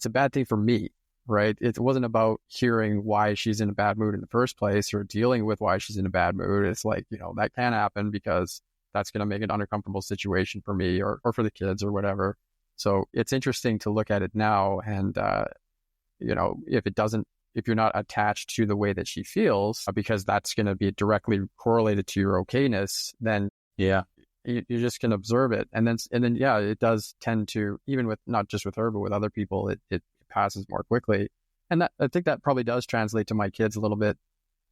a bad thing for me. Right. It wasn't about hearing why she's in a bad mood in the first place or dealing with why she's in a bad mood. It's like, that can happen because that's going to make an uncomfortable situation for me or for the kids or whatever. So it's interesting to look at it now. And, if you're not attached to the way that she feels, because that's going to be directly correlated to your okayness, then yeah, you just can observe it. And then, yeah, it does tend to, even with, not just with her, but with other people, it passes more quickly. And I think that probably does translate to my kids a little bit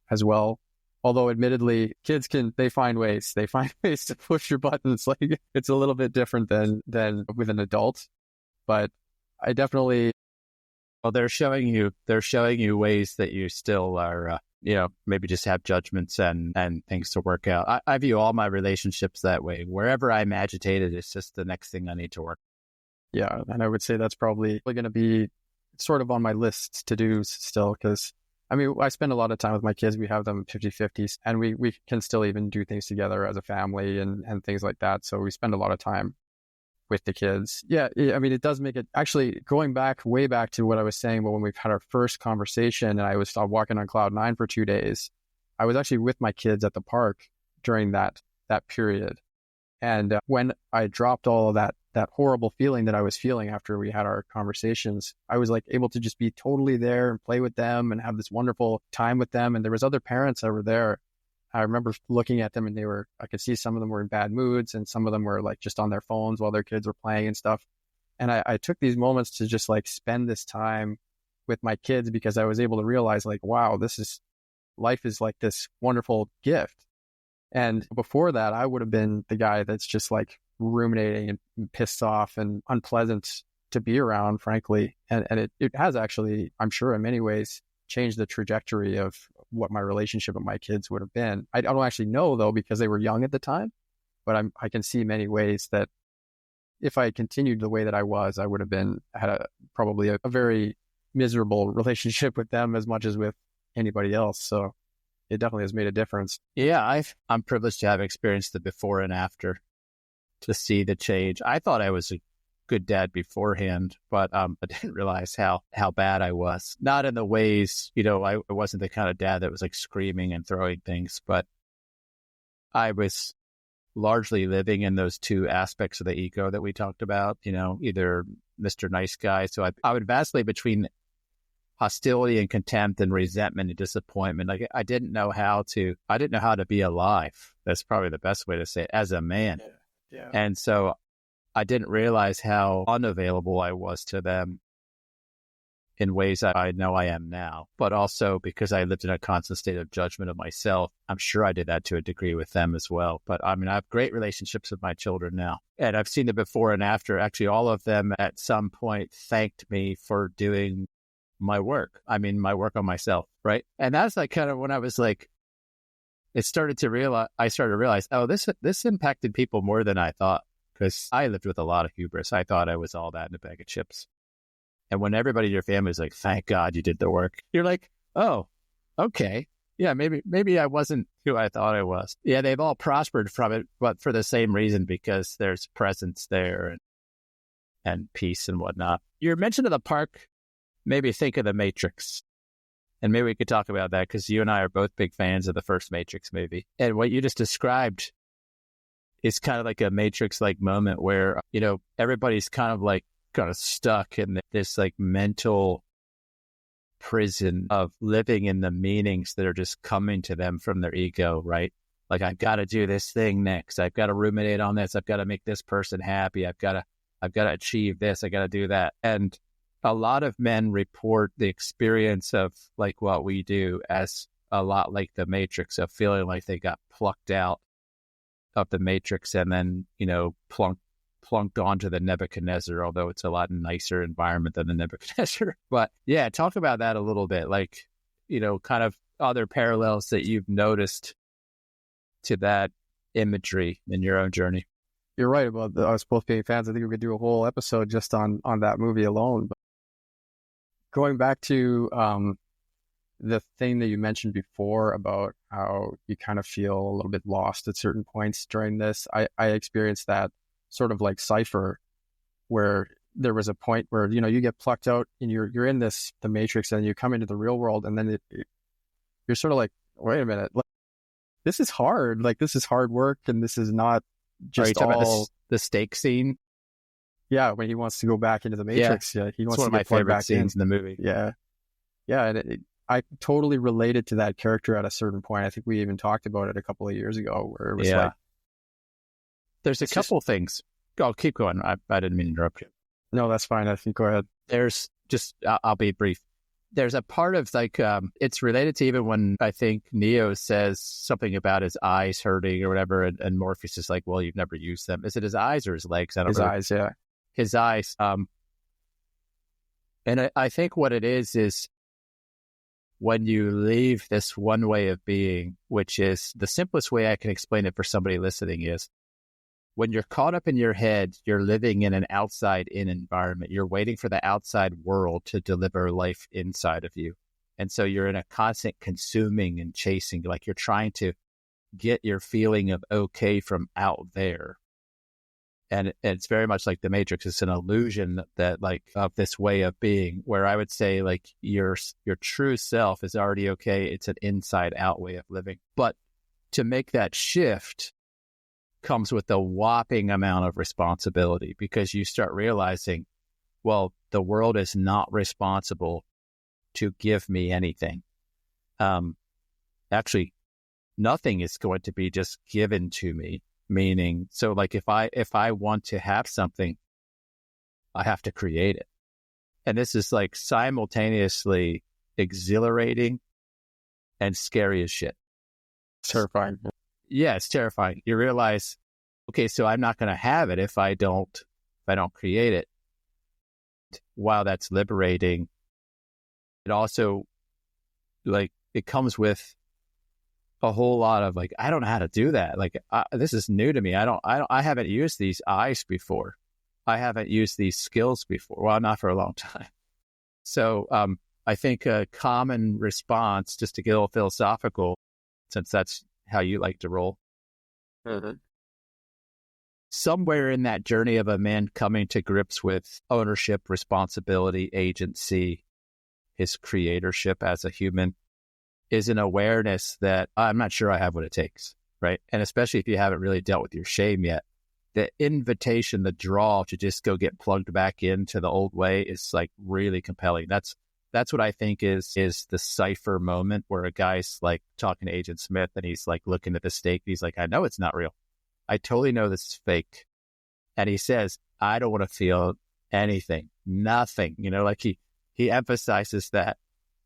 as well. Although admittedly, kids they find ways to push your buttons. Like it's a little bit different than with an adult, but I definitely, Well, they're showing you ways that you still are, maybe just have judgments and things to work out. I view all my relationships that way. Wherever I'm agitated, it's just the next thing I need to work. yeah. And I would say that's probably going to be sort of on my list to do still, because I mean, I spend a lot of time with my kids. We have them 50-50s, and we can still even do things together as a family and things like that. So we spend a lot of time with the kids. Yeah, I mean, it does make it, actually, going back, way back to what I was saying, but when we've had our first conversation and I was walking on cloud nine for 2 days, I was actually with my kids at the park during that period. And when I dropped all of that horrible feeling that I was feeling after we had our conversations, I was like able to just be totally there and play with them and have this wonderful time with them. And there was other parents that were there. I remember looking at them and I could see some of them were in bad moods and some of them were like just on their phones while their kids were playing and stuff. And I took these moments to just like spend this time with my kids, because I was able to realize like, wow, life is like this wonderful gift. And before that, I would have been the guy that's just like ruminating and pissed off and unpleasant to be around, frankly. And it has actually, I'm sure in many ways, changed the trajectory of what my relationship with my kids would have been. I don't actually know though, because they were young at the time, but I can see many ways that if I continued the way that I was, I would have had probably a very miserable relationship with them as much as with anybody else. So it definitely has made a difference. Yeah, I'm privileged to have experienced the before and after to see the change. I thought I was a good dad beforehand, but I didn't realize how bad I was. Not in the ways, I wasn't the kind of dad that was like screaming and throwing things, but I was largely living in those two aspects of the ego that we talked about, either Mr. Nice Guy. So I would vacillate between hostility and contempt and resentment and disappointment. Like I didn't know how to be alive. That's probably the best way to say it, as a man. Yeah. And so I didn't realize how unavailable I was to them in ways that I know I am now, but also because I lived in a constant state of judgment of myself. I'm sure I did that to a degree with them as well. But I mean, I have great relationships with my children now, and I've seen the before and after. Actually, all of them at some point thanked me for doing my work. I mean, my work on myself, right? And that's like kind of when I was like, I started to realize, oh, this impacted people more than I thought, because I lived with a lot of hubris. I thought I was all that in a bag of chips. And when everybody in your family is like, thank God you did the work, you're like, oh, okay. Yeah, maybe I wasn't who I thought I was. Yeah, they've all prospered from it, but for the same reason, because there's presence there and peace and whatnot. Your mention of the park made me think of The Matrix. And maybe we could talk about that, because you and I are both big fans of the first Matrix movie. And what you just described is kind of like a Matrix-like moment where, everybody's kind of stuck in this like mental prison of living in the meanings that are just coming to them from their ego, right? Like, I've got to do this thing next. I've got to ruminate on this. I've got to make this person happy. I've got to achieve this. I got to do that. And a lot of men report the experience of like what we do as a lot like the Matrix, of feeling like they got plucked out of the Matrix and then, plunked onto the Nebuchadnezzar, although it's a lot nicer environment than the Nebuchadnezzar. But yeah, talk about that a little bit, like, kind of other parallels that you've noticed to that imagery in your own journey. You're right about us both being fans. I think we could do a whole episode just on that movie alone. But going back to the thing that you mentioned before about how you kind of feel a little bit lost at certain points during this, I experienced that sort of like Cypher, where there was a point where, you get plucked out and you're in the Matrix, and you come into the real world, and then you're sort of like, wait a minute, this is hard. Like, this is hard work, and this is not just all the stake scene. Yeah, when he wants to go back into the Matrix, he wants one to of my favorite scenes in the movie. Yeah, and I totally related to that character at a certain point. I think we even talked about it a couple of years ago, where it was like, there's a couple things. Oh, keep going. I didn't mean to interrupt you. No, that's fine. I think go ahead. There's just, I'll be brief. there's a part of like, it's related to even when I think Neo says something about his eyes hurting or whatever. And Morpheus is like, well, you've never used them. Is it his eyes or his legs? I don't His know. eyes, yeah. His eyes. And I think what it is when you leave this one way of being, which is the simplest way I can explain it for somebody listening is when you're caught up in your head, you're living in an outside-in environment. You're waiting for the outside world to deliver life inside of you. And so you're in a constant consuming and chasing, like you're trying to get your feeling of okay from out there. And it's very much like the Matrix. It's an illusion that like of this way of being where I would say like your true self is already okay. It's an inside out way of living. But to make that shift comes with a whopping amount of responsibility because you start realizing, well, the world is not responsible to give me anything. Actually, nothing is going to be just given to me. Meaning, so like if I want to have something, I have to create it. And this is like simultaneously exhilarating and scary as shit. Terrifying. Yeah, it's terrifying. You realize, okay, so I'm not going to have it if I don't create it. While that's liberating, it also like it comes with a whole lot of like, I don't know how to do that. Like, this is new to me. I haven't used these eyes before. I haven't used these skills before. Well, not for a long time. So, I think a common response, just to get a little philosophical, since that's how you like to roll. Mm-hmm. Somewhere in that journey of a man coming to grips with ownership, responsibility, agency, his creatorship as a human, is an awareness that I'm not sure I have what it takes, right? And especially if you haven't really dealt with your shame yet, the invitation, the draw to just go get plugged back into the old way is like really compelling. That's what I think is the cipher moment where a guy's like talking to Agent Smith and he's like looking at the stake. He's like, I know it's not real. I totally know this is fake. And he says, I don't want to feel anything, nothing, like he emphasizes that.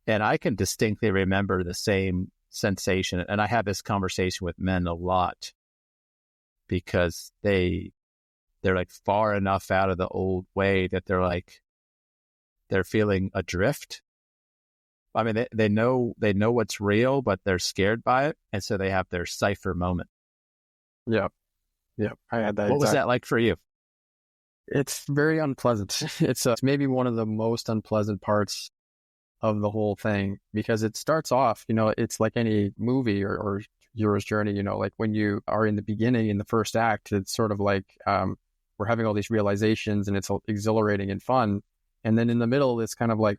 And I can distinctly remember the same sensation. And I have this conversation with men a lot because they're like far enough out of the old way that they're feeling adrift. I mean, they know what's real, but they're scared by it. And so they have their cipher moment. Yeah. Yeah. I had that. What was that like for you? It's very unpleasant. It's maybe one of the most unpleasant parts of the whole thing because it starts off, it's like any movie or hero's journey, like when you are in the beginning in the first act, it's sort of like we're having all these realizations and it's exhilarating and fun. And then in the middle, it's kind of like,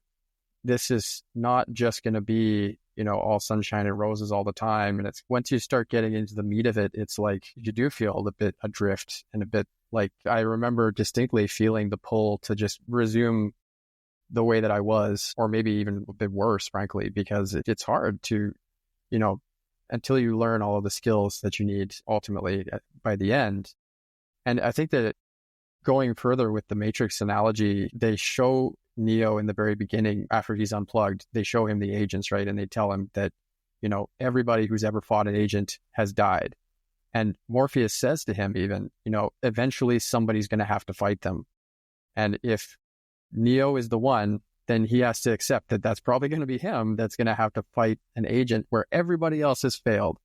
this is not just going to be, all sunshine and roses all the time. And it's once you start getting into the meat of it, it's like you do feel a bit adrift and a bit like I remember distinctly feeling the pull to just resume the way that I was, or maybe even a bit worse, frankly, because it's hard to, until you learn all of the skills that you need ultimately by the end. And I think that going further with the Matrix analogy, they show Neo in the very beginning, after he's unplugged, they show him the agents, right? And they tell him that, everybody who's ever fought an agent has died. And Morpheus says to him even, eventually somebody's going to have to fight them. And if Neo is the one, then he has to accept that that's probably going to be him that's going to have to fight an agent where everybody else has failed.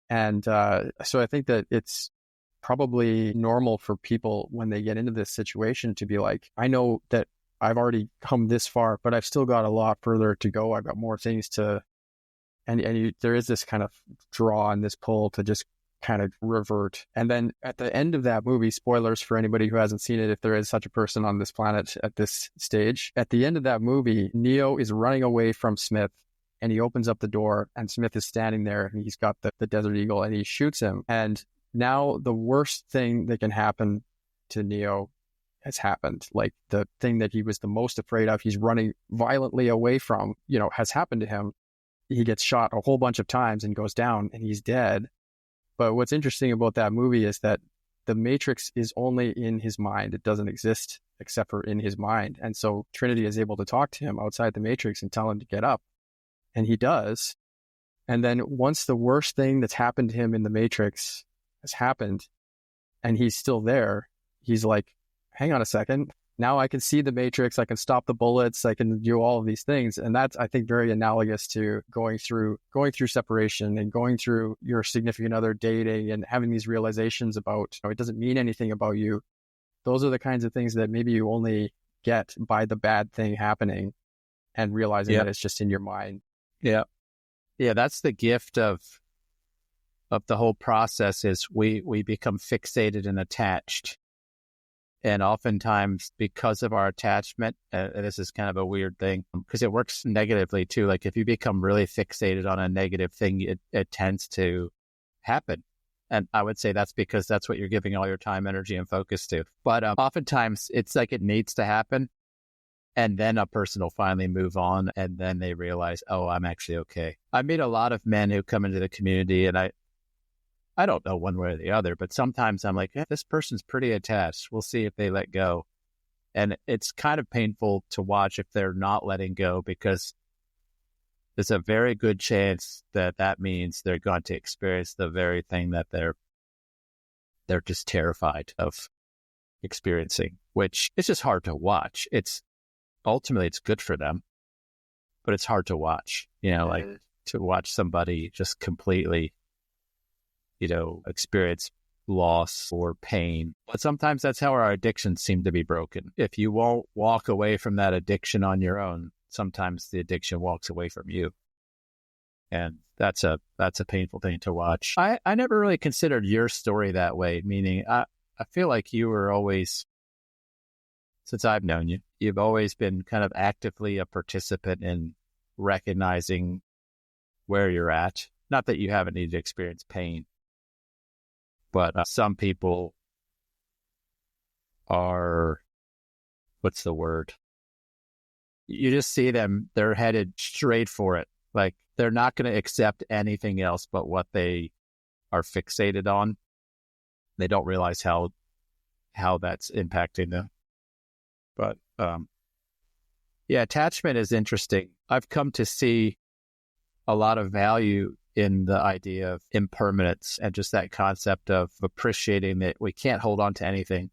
And so I think that it's probably normal for people when they get into this situation to be like, I know that I've already come this far, but I've still got a lot further to go. I've got more things to, and there is this kind of draw and this pull to just kind of revert. And then at the end of that movie, spoilers for anybody who hasn't seen it, if there is such a person on this planet at this stage, at the end of that movie, Neo is running away from Smith and he opens up the door and Smith is standing there and he's got the Desert Eagle and he shoots him. And now the worst thing that can happen to Neo has happened. Like the thing that he was the most afraid of, he's running violently away from, has happened to him. He gets shot a whole bunch of times and goes down and he's dead. But what's interesting about that movie is that the matrix is only in his mind. It doesn't exist except for in his mind. And so Trinity is able to talk to him outside the matrix and tell him to get up. And he does. And then once the worst thing that's happened to him in the matrix has happened and he's still there, he's like, hang on a second. Now I can see the matrix. I can stop the bullets. I can do all of these things. And that's, I think, very analogous to going through separation and going through your significant other dating and having these realizations about, it doesn't mean anything about you. Those are the kinds of things that maybe you only get by the bad thing happening and realizing that it's just in your mind. Yeah. Yeah. That's the gift of the whole process is we become fixated and attached. And oftentimes because of our attachment, this is kind of a weird thing because it works negatively too. Like if you become really fixated on a negative thing, it tends to happen. And I would say that's because that's what you're giving all your time, energy, and focus to. But oftentimes it's like it needs to happen. And then a person will finally move on and then they realize, oh, I'm actually okay. I meet a lot of men who come into the community and I don't know one way or the other, but sometimes I'm like, this person's pretty attached. We'll see if they let go. And it's kind of painful to watch if they're not letting go because there's a very good chance that means they're going to experience the very thing that they're just terrified of experiencing, which is just hard to watch. Ultimately it's good for them, but it's hard to watch, like to watch somebody just completely experience loss or pain. But sometimes that's how our addictions seem to be broken. If you won't walk away from that addiction on your own, sometimes the addiction walks away from you. And that's a painful thing to watch. I never really considered your story that way, meaning I feel like you were always, since I've known you, you've always been kind of actively a participant in recognizing where you're at. Not that you haven't needed to experience pain, but some people are, what's the word? You just see them, they're headed straight for it. Like they're not going to accept anything else but what they are fixated on. They don't realize how that's impacting them. But attachment is interesting. I've come to see a lot of value in the idea of impermanence and just that concept of appreciating that we can't hold on to anything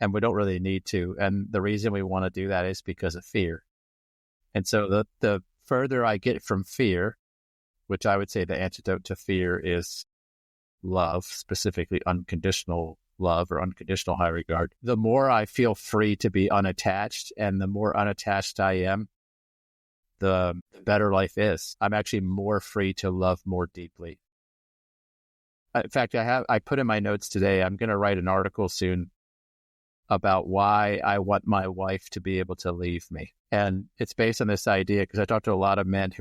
and we don't really need to. And the reason we want to do that is because of fear. And so the further I get from fear, which I would say the antidote to fear is love, specifically unconditional love or unconditional high regard, the more I feel free to be unattached, and the more unattached I am, the better life is. I'm actually more free to love more deeply. In fact, I put in my notes today, I'm going to write an article soon about why I want my wife to be able to leave me. And it's based on this idea because I talk to a lot of men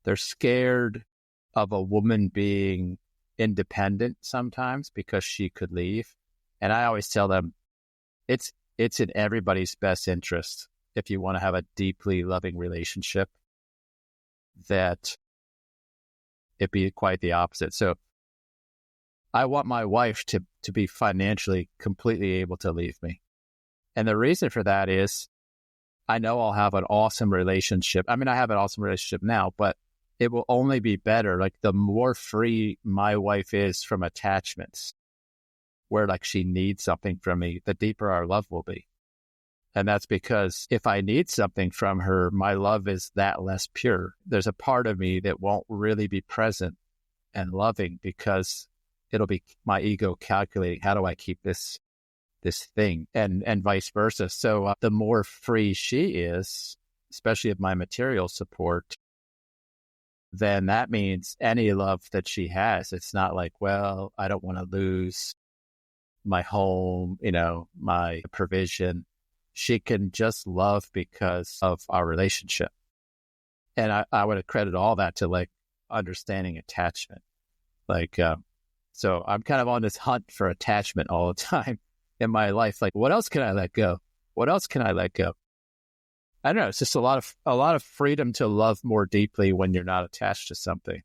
they're scared of a woman being independent sometimes because she could leave. And I always tell them it's in everybody's best interest, if you want to have a deeply loving relationship, that it be quite the opposite. So I want my wife to be financially completely able to leave me. And the reason for that is I know I'll have an awesome relationship. I mean, I have an awesome relationship now, but it will only be better. Like the more free my wife is from attachments, where like she needs something from me, the deeper our love will be. And that's because if I need something from her, my love is that less pure. There's a part of me that won't really be present and loving because it'll be my ego calculating, how do I keep this thing, and vice versa. So the more free she is, especially of my material support, then that means any love that she has, it's not like, well, I don't want to lose my home, my provision. She can just love because of our relationship. And I would accredit all that to like understanding attachment. So I'm kind of on this hunt for attachment all the time in my life. Like, what else can I let go? What else can I let go? I don't know. It's just a lot of freedom to love more deeply when you're not attached to something.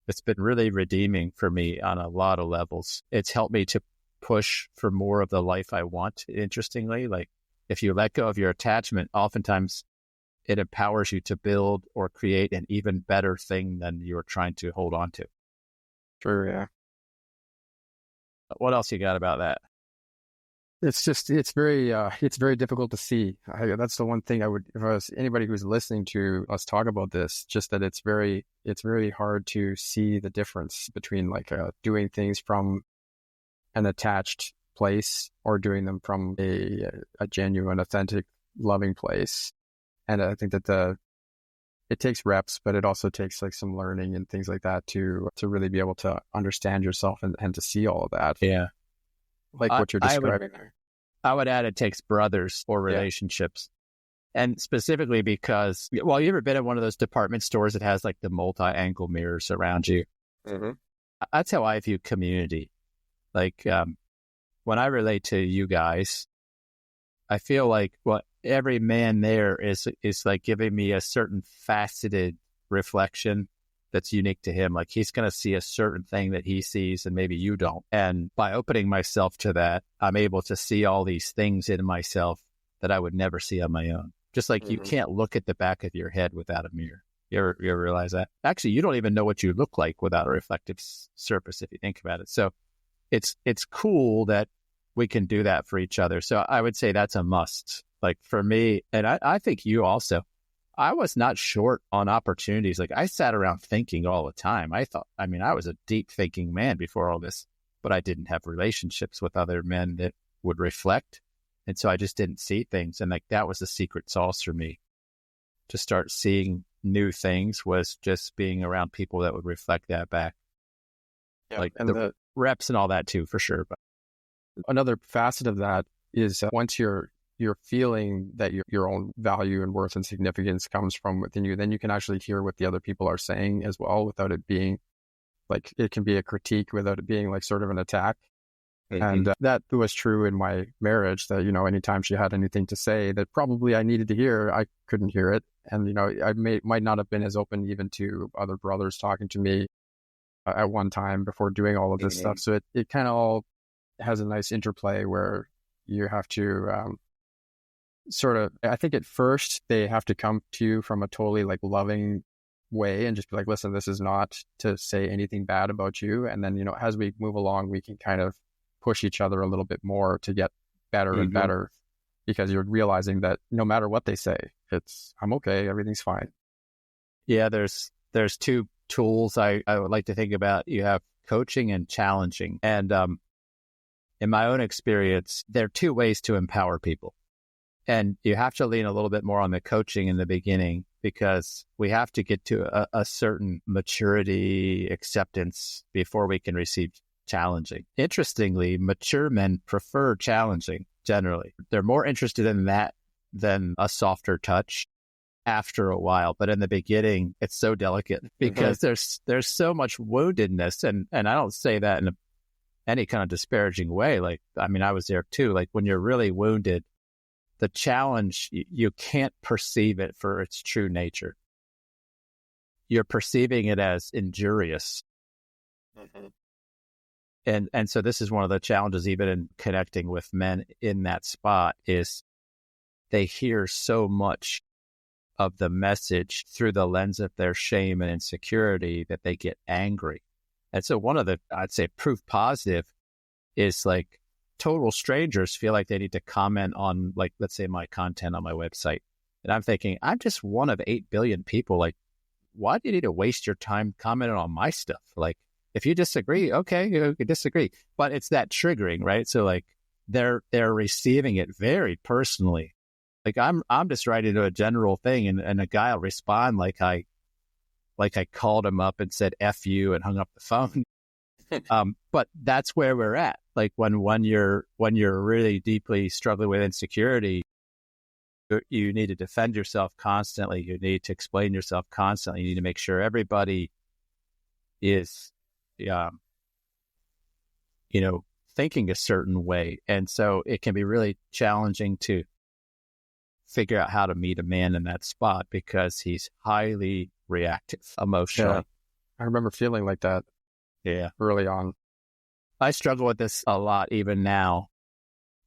It's been really redeeming for me on a lot of levels. It's helped me to push for more of the life I want. Interestingly, like if you let go of your attachment, oftentimes it empowers you to build or create an even better thing than you're trying to hold on to. Sure, yeah. What else you got about that? It's very difficult to see. That's the one thing I would, if I was anybody who's listening to us talk about this, just that it's very hard to see the difference between like doing things from an attached place or doing them from a genuine, authentic, loving place. And I think that it takes reps, but it also takes like some learning and things like that to really be able to understand yourself and to see all of that. Yeah. Like what you're describing there. I would add it takes brothers or relationships. Yeah. And specifically because, well, you ever been at one of those department stores that has like the multi-angle mirrors around you? Mm-hmm. That's how I view community. Like when I relate to you guys, I feel like every man there is like giving me a certain faceted reflection that's unique to him. Like he's going to see a certain thing that he sees and maybe you don't. And by opening myself to that, I'm able to see all these things in myself that I would never see on my own. Just like you can't look at the back of your head without a mirror. You ever realize that? Actually, you don't even know what you look like without a reflective surface if you think about it. So it's cool that we can do that for each other. So I would say that's a must. Like for me, and I think you also, I was not short on opportunities. Like I sat around thinking all the time. I was a deep thinking man before all this, but I didn't have relationships with other men that would reflect. And so I just didn't see things. And like that was the secret sauce for me to start seeing new things, was just being around people that would reflect that back. Yeah, like and the reps and all that too, for sure. But another facet of that is once you're feeling that your own value and worth and significance comes from within you, then you can actually hear what the other people are saying as well, without it being like, it can be a critique without it being like sort of an attack. Mm-hmm. And that was true in my marriage, that, anytime she had anything to say that probably I needed to hear, I couldn't hear it. And, I might not have been as open even to other brothers talking to me at one time before doing all of this stuff. So it kind of all has a nice interplay where you have to sort of, I think at first they have to come to you from a totally like loving way and just be like, listen, this is not to say anything bad about you. And then, as we move along, we can kind of push each other a little bit more to get better and better, because you're realizing that no matter what they say, I'm okay, everything's fine. Yeah, there's two tools I would like to think about. You have coaching and challenging. And in my own experience, there are two ways to empower people. And you have to lean a little bit more on the coaching in the beginning, because we have to get to a certain maturity, acceptance before we can receive challenging. Interestingly, mature men prefer challenging generally. They're more interested in that than a softer touch after a while. But in the beginning, it's so delicate because there's so much woundedness. And I don't say that in any kind of disparaging way. Like, I mean, I was there too. Like when you're really wounded, the challenge, you can't perceive it for its true nature. You're perceiving it as injurious. And so this is one of the challenges, even in connecting with men in that spot, is they hear so much of the message through the lens of their shame and insecurity that they get angry. And so one of the, I'd say, proof positive is like, total strangers feel like they need to comment on, like, let's say my content on my website. And I'm thinking, I'm just one of 8 billion people. Like, why do you need to waste your time commenting on my stuff? Like, if you disagree, okay, you can disagree. But it's that triggering, right? So like they're receiving it very personally. Like I'm just writing to a general thing and a guy will respond like I called him up and said F you and hung up the phone. But that's where we're at. Like when you're really deeply struggling with insecurity, you need to defend yourself constantly. You need to explain yourself constantly. You need to make sure everybody is, thinking a certain way. And so it can be really challenging to figure out how to meet a man in that spot because he's highly reactive emotionally. I remember feeling like that Yeah. early on. I struggle with this a lot even now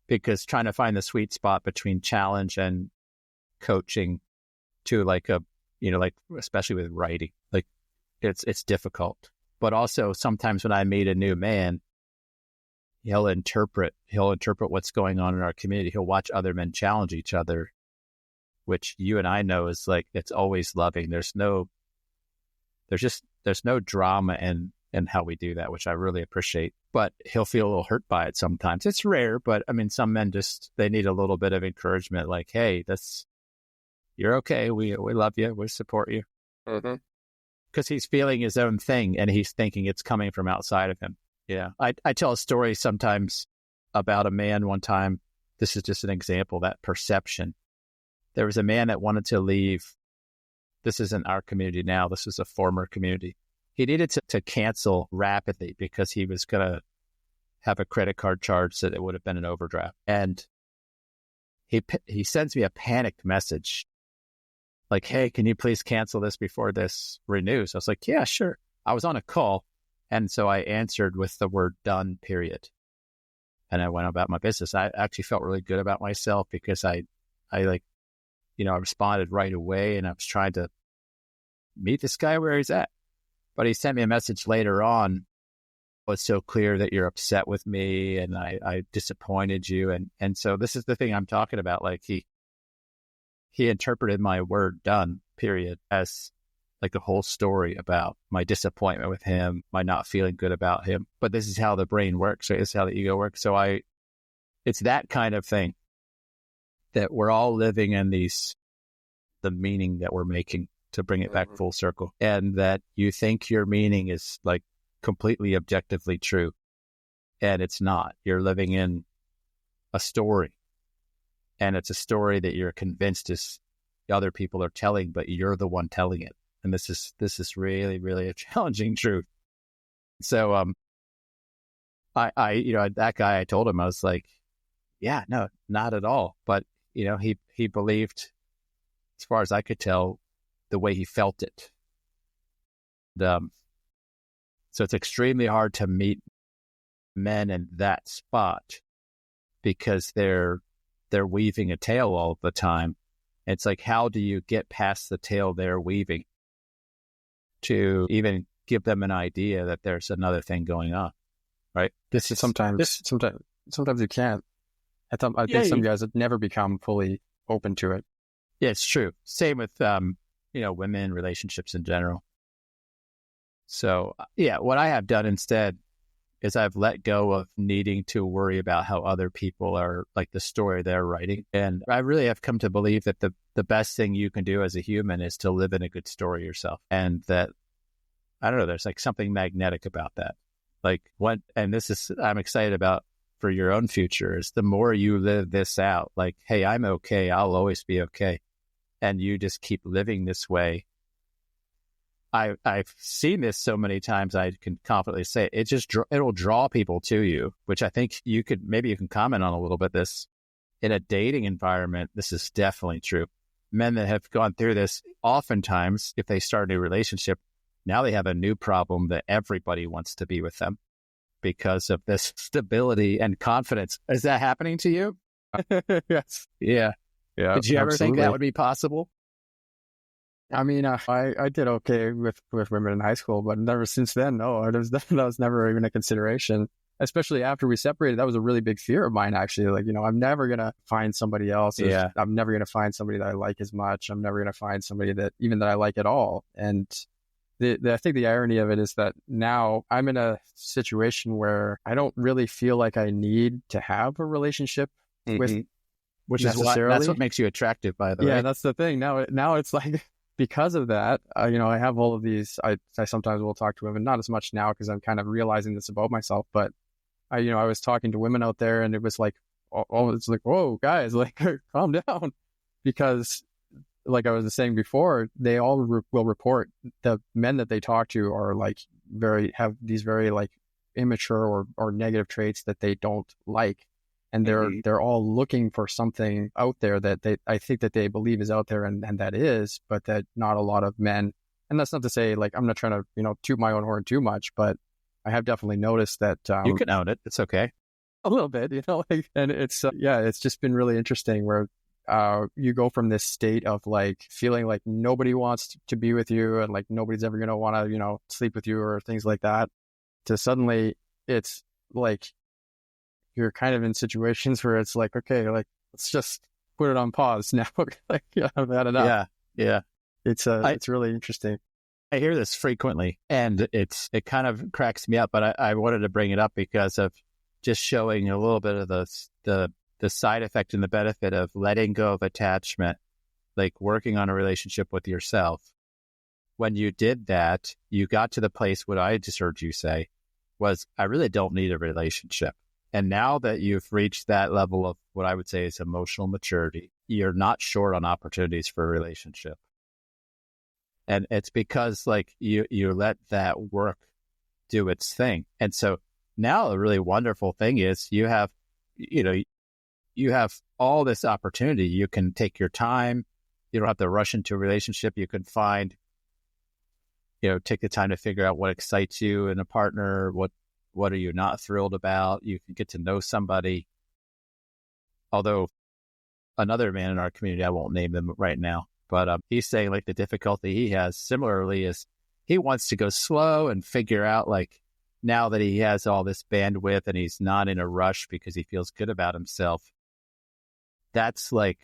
because trying to find the sweet spot between challenge and coaching to like a, like especially with writing, like it's difficult. But also sometimes when I meet a new man, he'll interpret what's going on in our community. He'll watch other men challenge each other, which you and I know is like, it's always loving. There's no drama in how we do that, which I really appreciate. But he'll feel a little hurt by it sometimes. It's rare, but I mean, some men they need a little bit of encouragement. Like, hey, you're okay. We love you. We support you. Because he's feeling his own thing and he's thinking it's coming from outside of him. Yeah. I tell a story sometimes about a man one time. This is just an example, that perception. There was a man that wanted to leave. This isn't our community now. This is a former community. He needed to cancel rapidly because he was going to have a credit card charge that it would have been an overdraft. And he sends me a panicked message like, hey, can you please cancel this before this renews? I was like, yeah, sure. I was on a call. And so I answered with the word done, period. And I went about my business. I actually felt really good about myself because I responded right away and I was trying to meet this guy where he's at. But he sent me a message later on. It's so clear that you're upset with me and I disappointed you. And so this is the thing I'm talking about. Like he interpreted my word done, period, as like a whole story about my disappointment with him, my not feeling good about him. But this is how the brain works, right? This is how the ego works. So it's that kind of thing that we're all living in the meaning that we're making, to bring it back full circle, and that you think your meaning is like completely objectively true. And it's not. You're living in a story, and it's a story that you're convinced is other people are telling, but you're the one telling it. And this is really, really a challenging truth. So, that guy, I told him, I was like, yeah, no, not at all. But, he believed, as far as I could tell, the way he felt it. So it's extremely hard to meet men in that spot because they're weaving a tale all the time. It's like, how do you get past the tale they're weaving to even give them an idea that there's another thing going on, right? Sometimes you can't. I think some guys have never become fully open to it. Yeah, it's true. Same with women, relationships in general. So, what I have done instead is I've let go of needing to worry about how other people are, like the story they're writing. And I really have come to believe that the best thing you can do as a human is to live in a good story yourself. And that, I don't know, there's like something magnetic about that. Like I'm excited about for your own future, is the more you live this out, like, hey, I'm okay. I'll always be okay. And you just keep living this way. I've seen this so many times, I can confidently say it it'll draw people to you, which I think you can comment on a little bit. This, in a dating environment, this is definitely true. Men that have gone through this, oftentimes, if they start a new relationship, now they have a new problem that everybody wants to be with them because of this stability and confidence. Is that happening to you? Yes. Yeah. Yeah. Did you ever think that would be possible? I mean, I did okay with women in high school, but never since then. No, that was never even a consideration. Especially after we separated, that was a really big fear of mine. Actually, like, I'm never gonna find somebody else. Yeah. I'm never gonna find somebody that I like as much. I'm never gonna find somebody that I like at all. And I think the irony of it is that now I'm in a situation where I don't really feel like I need to have a relationship with, which is that's what makes you attractive, by the way. Yeah, that's the thing. Now it's like, because of that, I have all of these. I sometimes will talk to women, not as much now because I'm kind of realizing this about myself. But I was talking to women out there, and it was like, it's like, whoa, guys, like, calm down, because, like I was saying before, they all will report the men that they talk to are like have these very like immature or negative traits that they don't like. And they're all looking for something out there that I think that they believe is out there and that is, but that not a lot of men and that's not to say like I'm not trying to, toot my own horn too much, but I have definitely noticed that You can own it. It's okay. a little bit, like, and it's it's just been really interesting where you go from this state of like feeling like nobody wants to be with you and like nobody's ever going to want to, sleep with you or things like that, to suddenly it's like you're kind of in situations where it's like, okay, like let's just put it on pause now. Like, I've had enough. Yeah. It's really interesting. I hear this frequently, and it kind of cracks me up, but I wanted to bring it up because of just showing a little bit of the side effect and the benefit of letting go of attachment, like working on a relationship with yourself. When you did that, you got to the place, what I just heard you say was, I really don't need a relationship. And now that you've reached that level of what I would say is emotional maturity, you're not short on opportunities for a relationship. And it's because like you let that work do its thing. And so now a really wonderful thing is you have all this opportunity. You can take your time. You don't have to rush into a relationship. You can find, take the time to figure out what excites you in a partner. What are you not thrilled about? You can get to know somebody. Although another man in our community, I won't name them right now, but he's saying like the difficulty he has similarly is he wants to go slow and figure out like now that he has all this bandwidth and he's not in a rush because he feels good about himself. That's like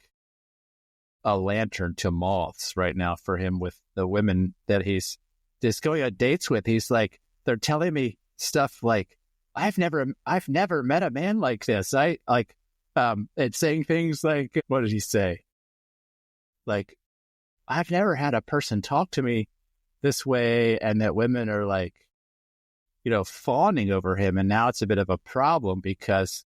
a lantern to moths right now for him with the women that he's just going on dates with. He's like, they're telling me stuff like, I've never met a man like this. It's saying things like, what did he say? Like, I've never had a person talk to me this way, and that women are like, fawning over him. And now it's a bit of a problem because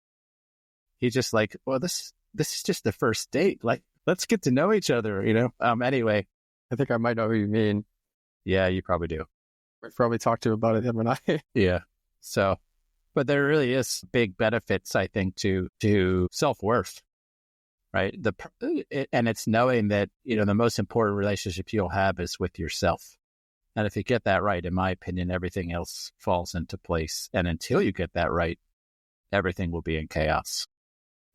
he's just like, well, this is just the first date. Like, let's get to know each other, Anyway, I think I might know who you mean. Yeah, you probably do. We've probably talked to about it, haven't I? Yeah. So, but there really is big benefits, I think, to self-worth, right? And it's knowing that, the most important relationship you'll have is with yourself. And if you get that right, in my opinion, everything else falls into place. And until you get that right, everything will be in chaos.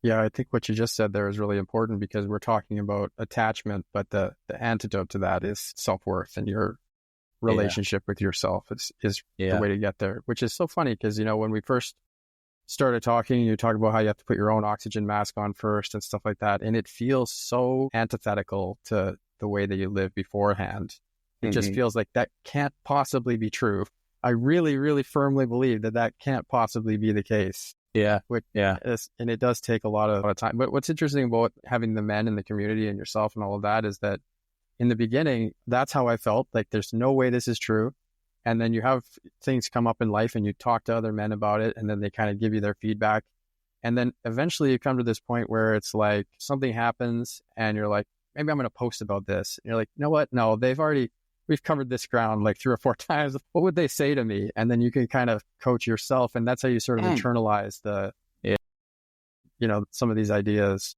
Yeah, I think what you just said there is really important because we're talking about attachment, but the antidote to that is self-worth, and your relationship with yourself is the way to get there, which is so funny because, when we first started talking, you talk about how you have to put your own oxygen mask on first and stuff like that. And it feels so antithetical to the way that you lived beforehand. It just feels like that can't possibly be true. I really, really firmly believe that can't possibly be the case. Yeah. And it does take a lot of time. But what's interesting about having the men in the community and yourself and all of that is that in the beginning, that's how I felt. Like, there's no way this is true. And then you have things come up in life and you talk to other men about it, and then they kind of give you their feedback. And then eventually you come to this point where it's like something happens and you're like, maybe I'm going to post about this. And you're like, you know what? No, we've covered this ground like 3 or 4 times. What would they say to me? And then you can kind of coach yourself. And that's how you sort of internalize some of these ideas.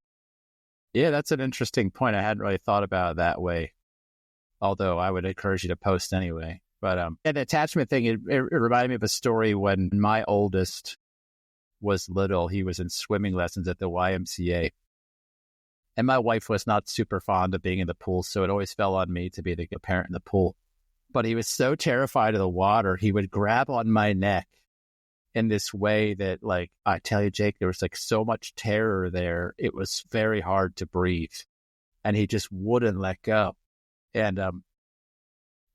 Yeah, that's an interesting point. I hadn't really thought about it that way, although I would encourage you to post anyway. But an attachment thing, it reminded me of a story when my oldest was little. He was in swimming lessons at the YMCA. And my wife was not super fond of being in the pool, so it always fell on me to be the parent in the pool. But he was so terrified of the water, he would grab on my neck in this way that, like, I tell you, Jake, there was like so much terror there. It was very hard to breathe. And he just wouldn't let go. And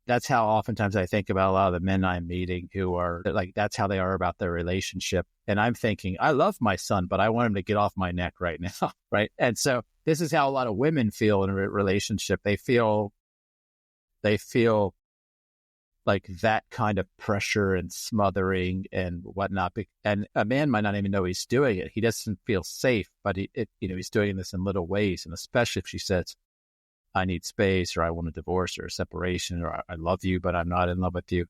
that's how oftentimes I think about a lot of the men I'm meeting who are like, that's how they are about their relationship. And I'm thinking, I love my son, but I want him to get off my neck right now. Right. And so this is how a lot of women feel in a relationship. They feel like that kind of pressure and smothering and whatnot. And a man might not even know he's doing it. He doesn't feel safe, but he's doing this in little ways. And especially if she says, I need space, or I want a divorce or a separation, or I love you, but I'm not in love with you.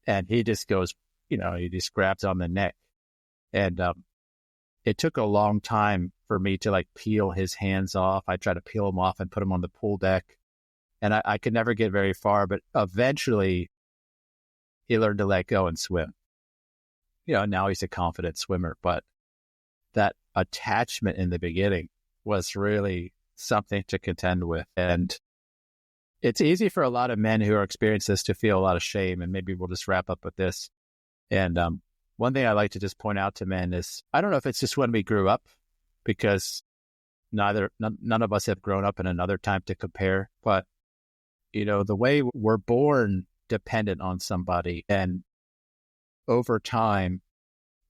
And he just goes, he just grabs on the neck. And it took a long time for me to like peel his hands off. I tried to peel them off and put them on the pool deck. And I could never get very far, but eventually he learned to let go and swim. Now he's a confident swimmer, but that attachment in the beginning was really something to contend with. And it's easy for a lot of men who are experiencing this to feel a lot of shame. And maybe we'll just wrap up with this. And one thing I like to just point out to men is, I don't know if it's just when we grew up, because none of us have grown up in another time to compare, but the way we're born dependent on somebody, and over time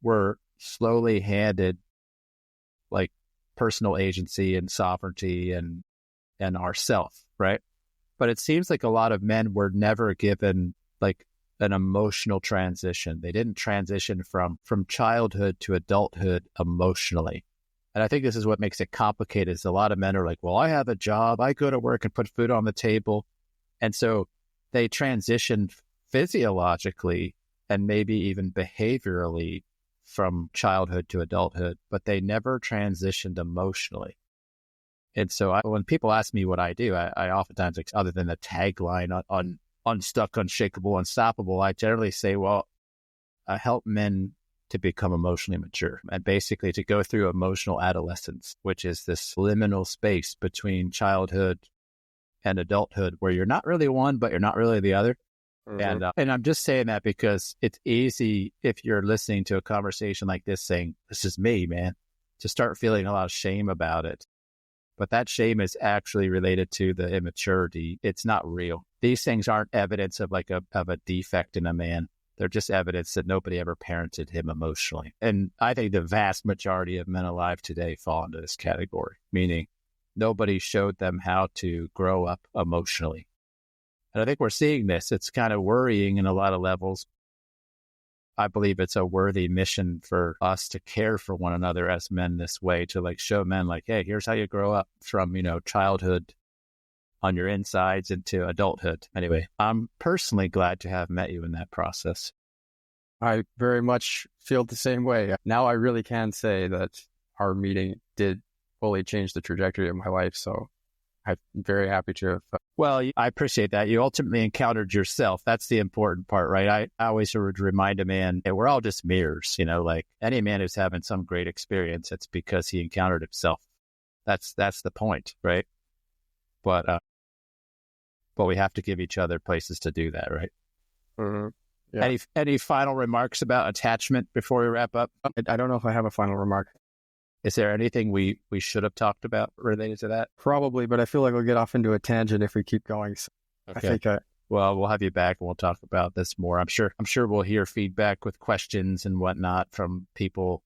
we're slowly handed like personal agency and sovereignty and ourself, right? But it seems like a lot of men were never given like an emotional transition. They didn't transition from childhood to adulthood emotionally. And I think this is what makes it complicated, is a lot of men are like, well, I have a job, I go to work and put food on the table. And so they transition physiologically and maybe even behaviorally from childhood to adulthood, but they never transitioned emotionally. And so when people ask me what I do, I oftentimes, other than the tagline on unstuck, unshakable, unstoppable, I generally say, well, I help men to become emotionally mature and basically to go through emotional adolescence, which is this liminal space between childhood and adulthood where you're not really one, but you're not really the other. Mm-hmm. And I'm just saying that because it's easy, if you're listening to a conversation like this saying, this is me, man, to start feeling a lot of shame about it. But that shame is actually related to the immaturity. It's not real. These things aren't evidence of of a defect in a man. They're just evidence that nobody ever parented him emotionally. And I think the vast majority of men alive today fall into this category, meaning nobody showed them how to grow up emotionally. And I think we're seeing this. It's kind of worrying in a lot of levels. I believe it's a worthy mission for us to care for one another as men this way, to show men hey, here's how you grow up from, childhood on your insides into adulthood. Anyway, I'm personally glad to have met you in that process. I very much feel the same way. Now I really can say that our meeting did fully change the trajectory of my life. So I'm very happy to have. Well, I appreciate that. You ultimately encountered yourself. That's the important part, right? I always would remind a man that we're all just mirrors, any man who's having some great experience, it's because he encountered himself. That's the point, right? But we have to give each other places to do that, right? Mm-hmm. Yeah. Any final remarks about attachment before we wrap up? I don't know if I have a final remark. Is there anything we should have talked about related to that? Probably, but I feel like we'll get off into a tangent if we keep going. So okay. I think well, we'll have you back and we'll talk about this more. I'm sure we'll hear feedback with questions and whatnot from people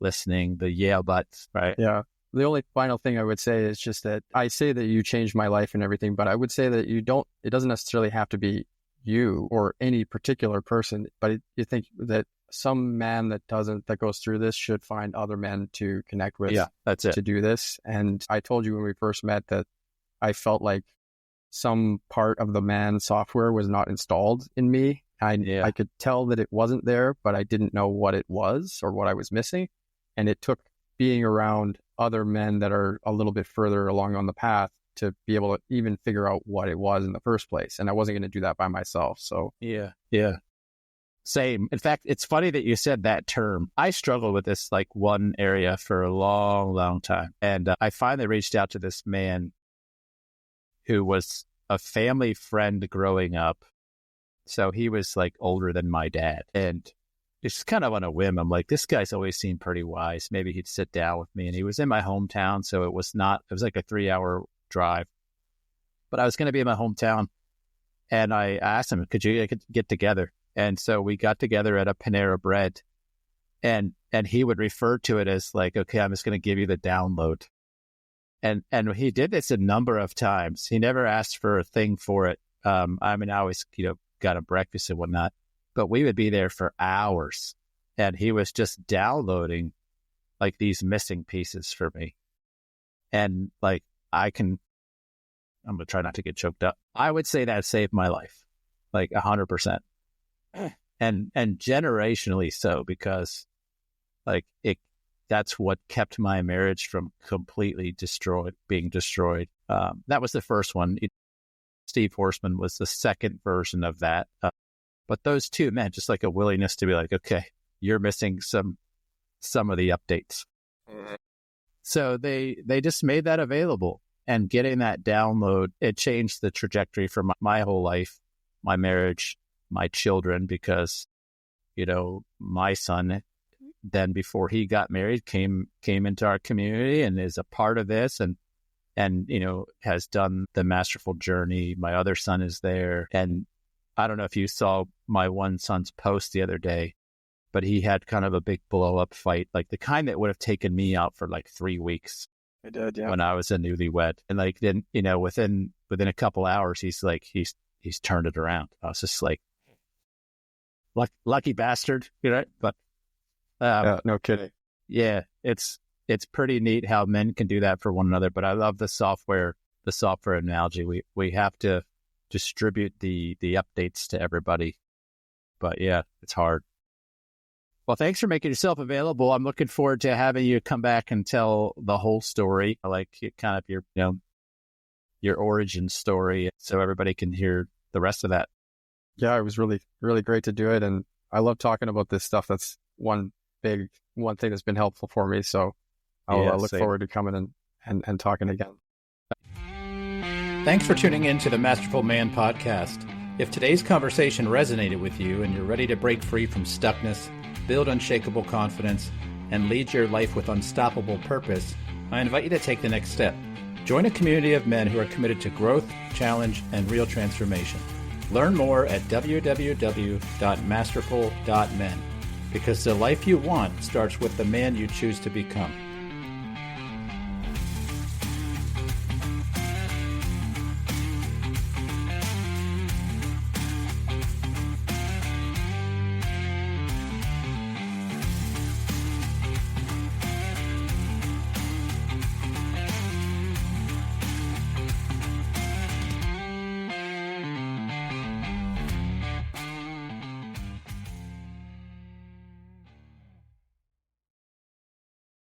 listening, the yeah buts, right? Yeah. The only final thing I would say is just that I say that you changed my life and everything, but I would say that it doesn't necessarily have to be you or any particular person, but you think that some man that goes through this should find other men to connect with. Yeah, that's it. To do this. And I told you when we first met that I felt like some part of the man software was not installed in me. I could tell that it wasn't there, but I didn't know what it was or what I was missing. And it took being around other men that are a little bit further along on the path to be able to even figure out what it was in the first place. And I wasn't going to do that by myself. So yeah. Same. In fact, it's funny that you said that term. I struggled with this one area for a long, long time. And I finally reached out to this man who was a family friend growing up. So he was older than my dad. And it's kind of on a whim. I'm like, this guy's always seemed pretty wise. Maybe he'd sit down with me. And he was in my hometown. So it was like a 3-hour drive. But I was going to be in my hometown. And I asked him, could you get together? And so we got together at a Panera Bread, and he would refer to it as okay, I'm just going to give you the download. And he did this a number of times. He never asked for a thing for it. I always, got a breakfast and whatnot, but we would be there for hours, and he was just downloading these missing pieces for me. And I'm going to try not to get choked up. I would say that saved my life, 100%. And generationally so, because that's what kept my marriage from completely being destroyed. That was the first one. Steve Horseman was the second version of that. But those two meant just like a willingness to be like, okay, you're missing some of the updates. Mm-hmm. So they just made that available, and getting that download, it changed the trajectory for my whole life, my marriage, my children, because, my son then, before he got married, came into our community and is a part of this and has done the Masterful journey. My other son is there. And I don't know if you saw my one son's post the other day, but he had kind of a big blow up fight, like the kind that would have taken me out for like 3 weeks. I did, yeah. When I was a newlywed. And like, then, within a couple hours, he's turned it around. I was just like, lucky bastard, but yeah, no kidding. Yeah, it's pretty neat how men can do that for one another. But I love the software analogy. We have to distribute the updates to everybody. But yeah, it's hard. Well, thanks for making yourself available. I'm looking forward to having you come back and tell the whole story, like kind of your origin story, so everybody can hear the rest of that. Yeah, it was really, really great to do it. And I love talking about this stuff. That's one thing that's been helpful for me. So I'll look forward to coming and talking again. Thanks for tuning in to the Masterful Man podcast. If today's conversation resonated with you and you're ready to break free from stuckness, build unshakable confidence, and lead your life with unstoppable purpose, I invite you to take the next step. Join a community of men who are committed to growth, challenge, and real transformation. Learn more at www.masterful.men, because the life you want starts with the man you choose to become.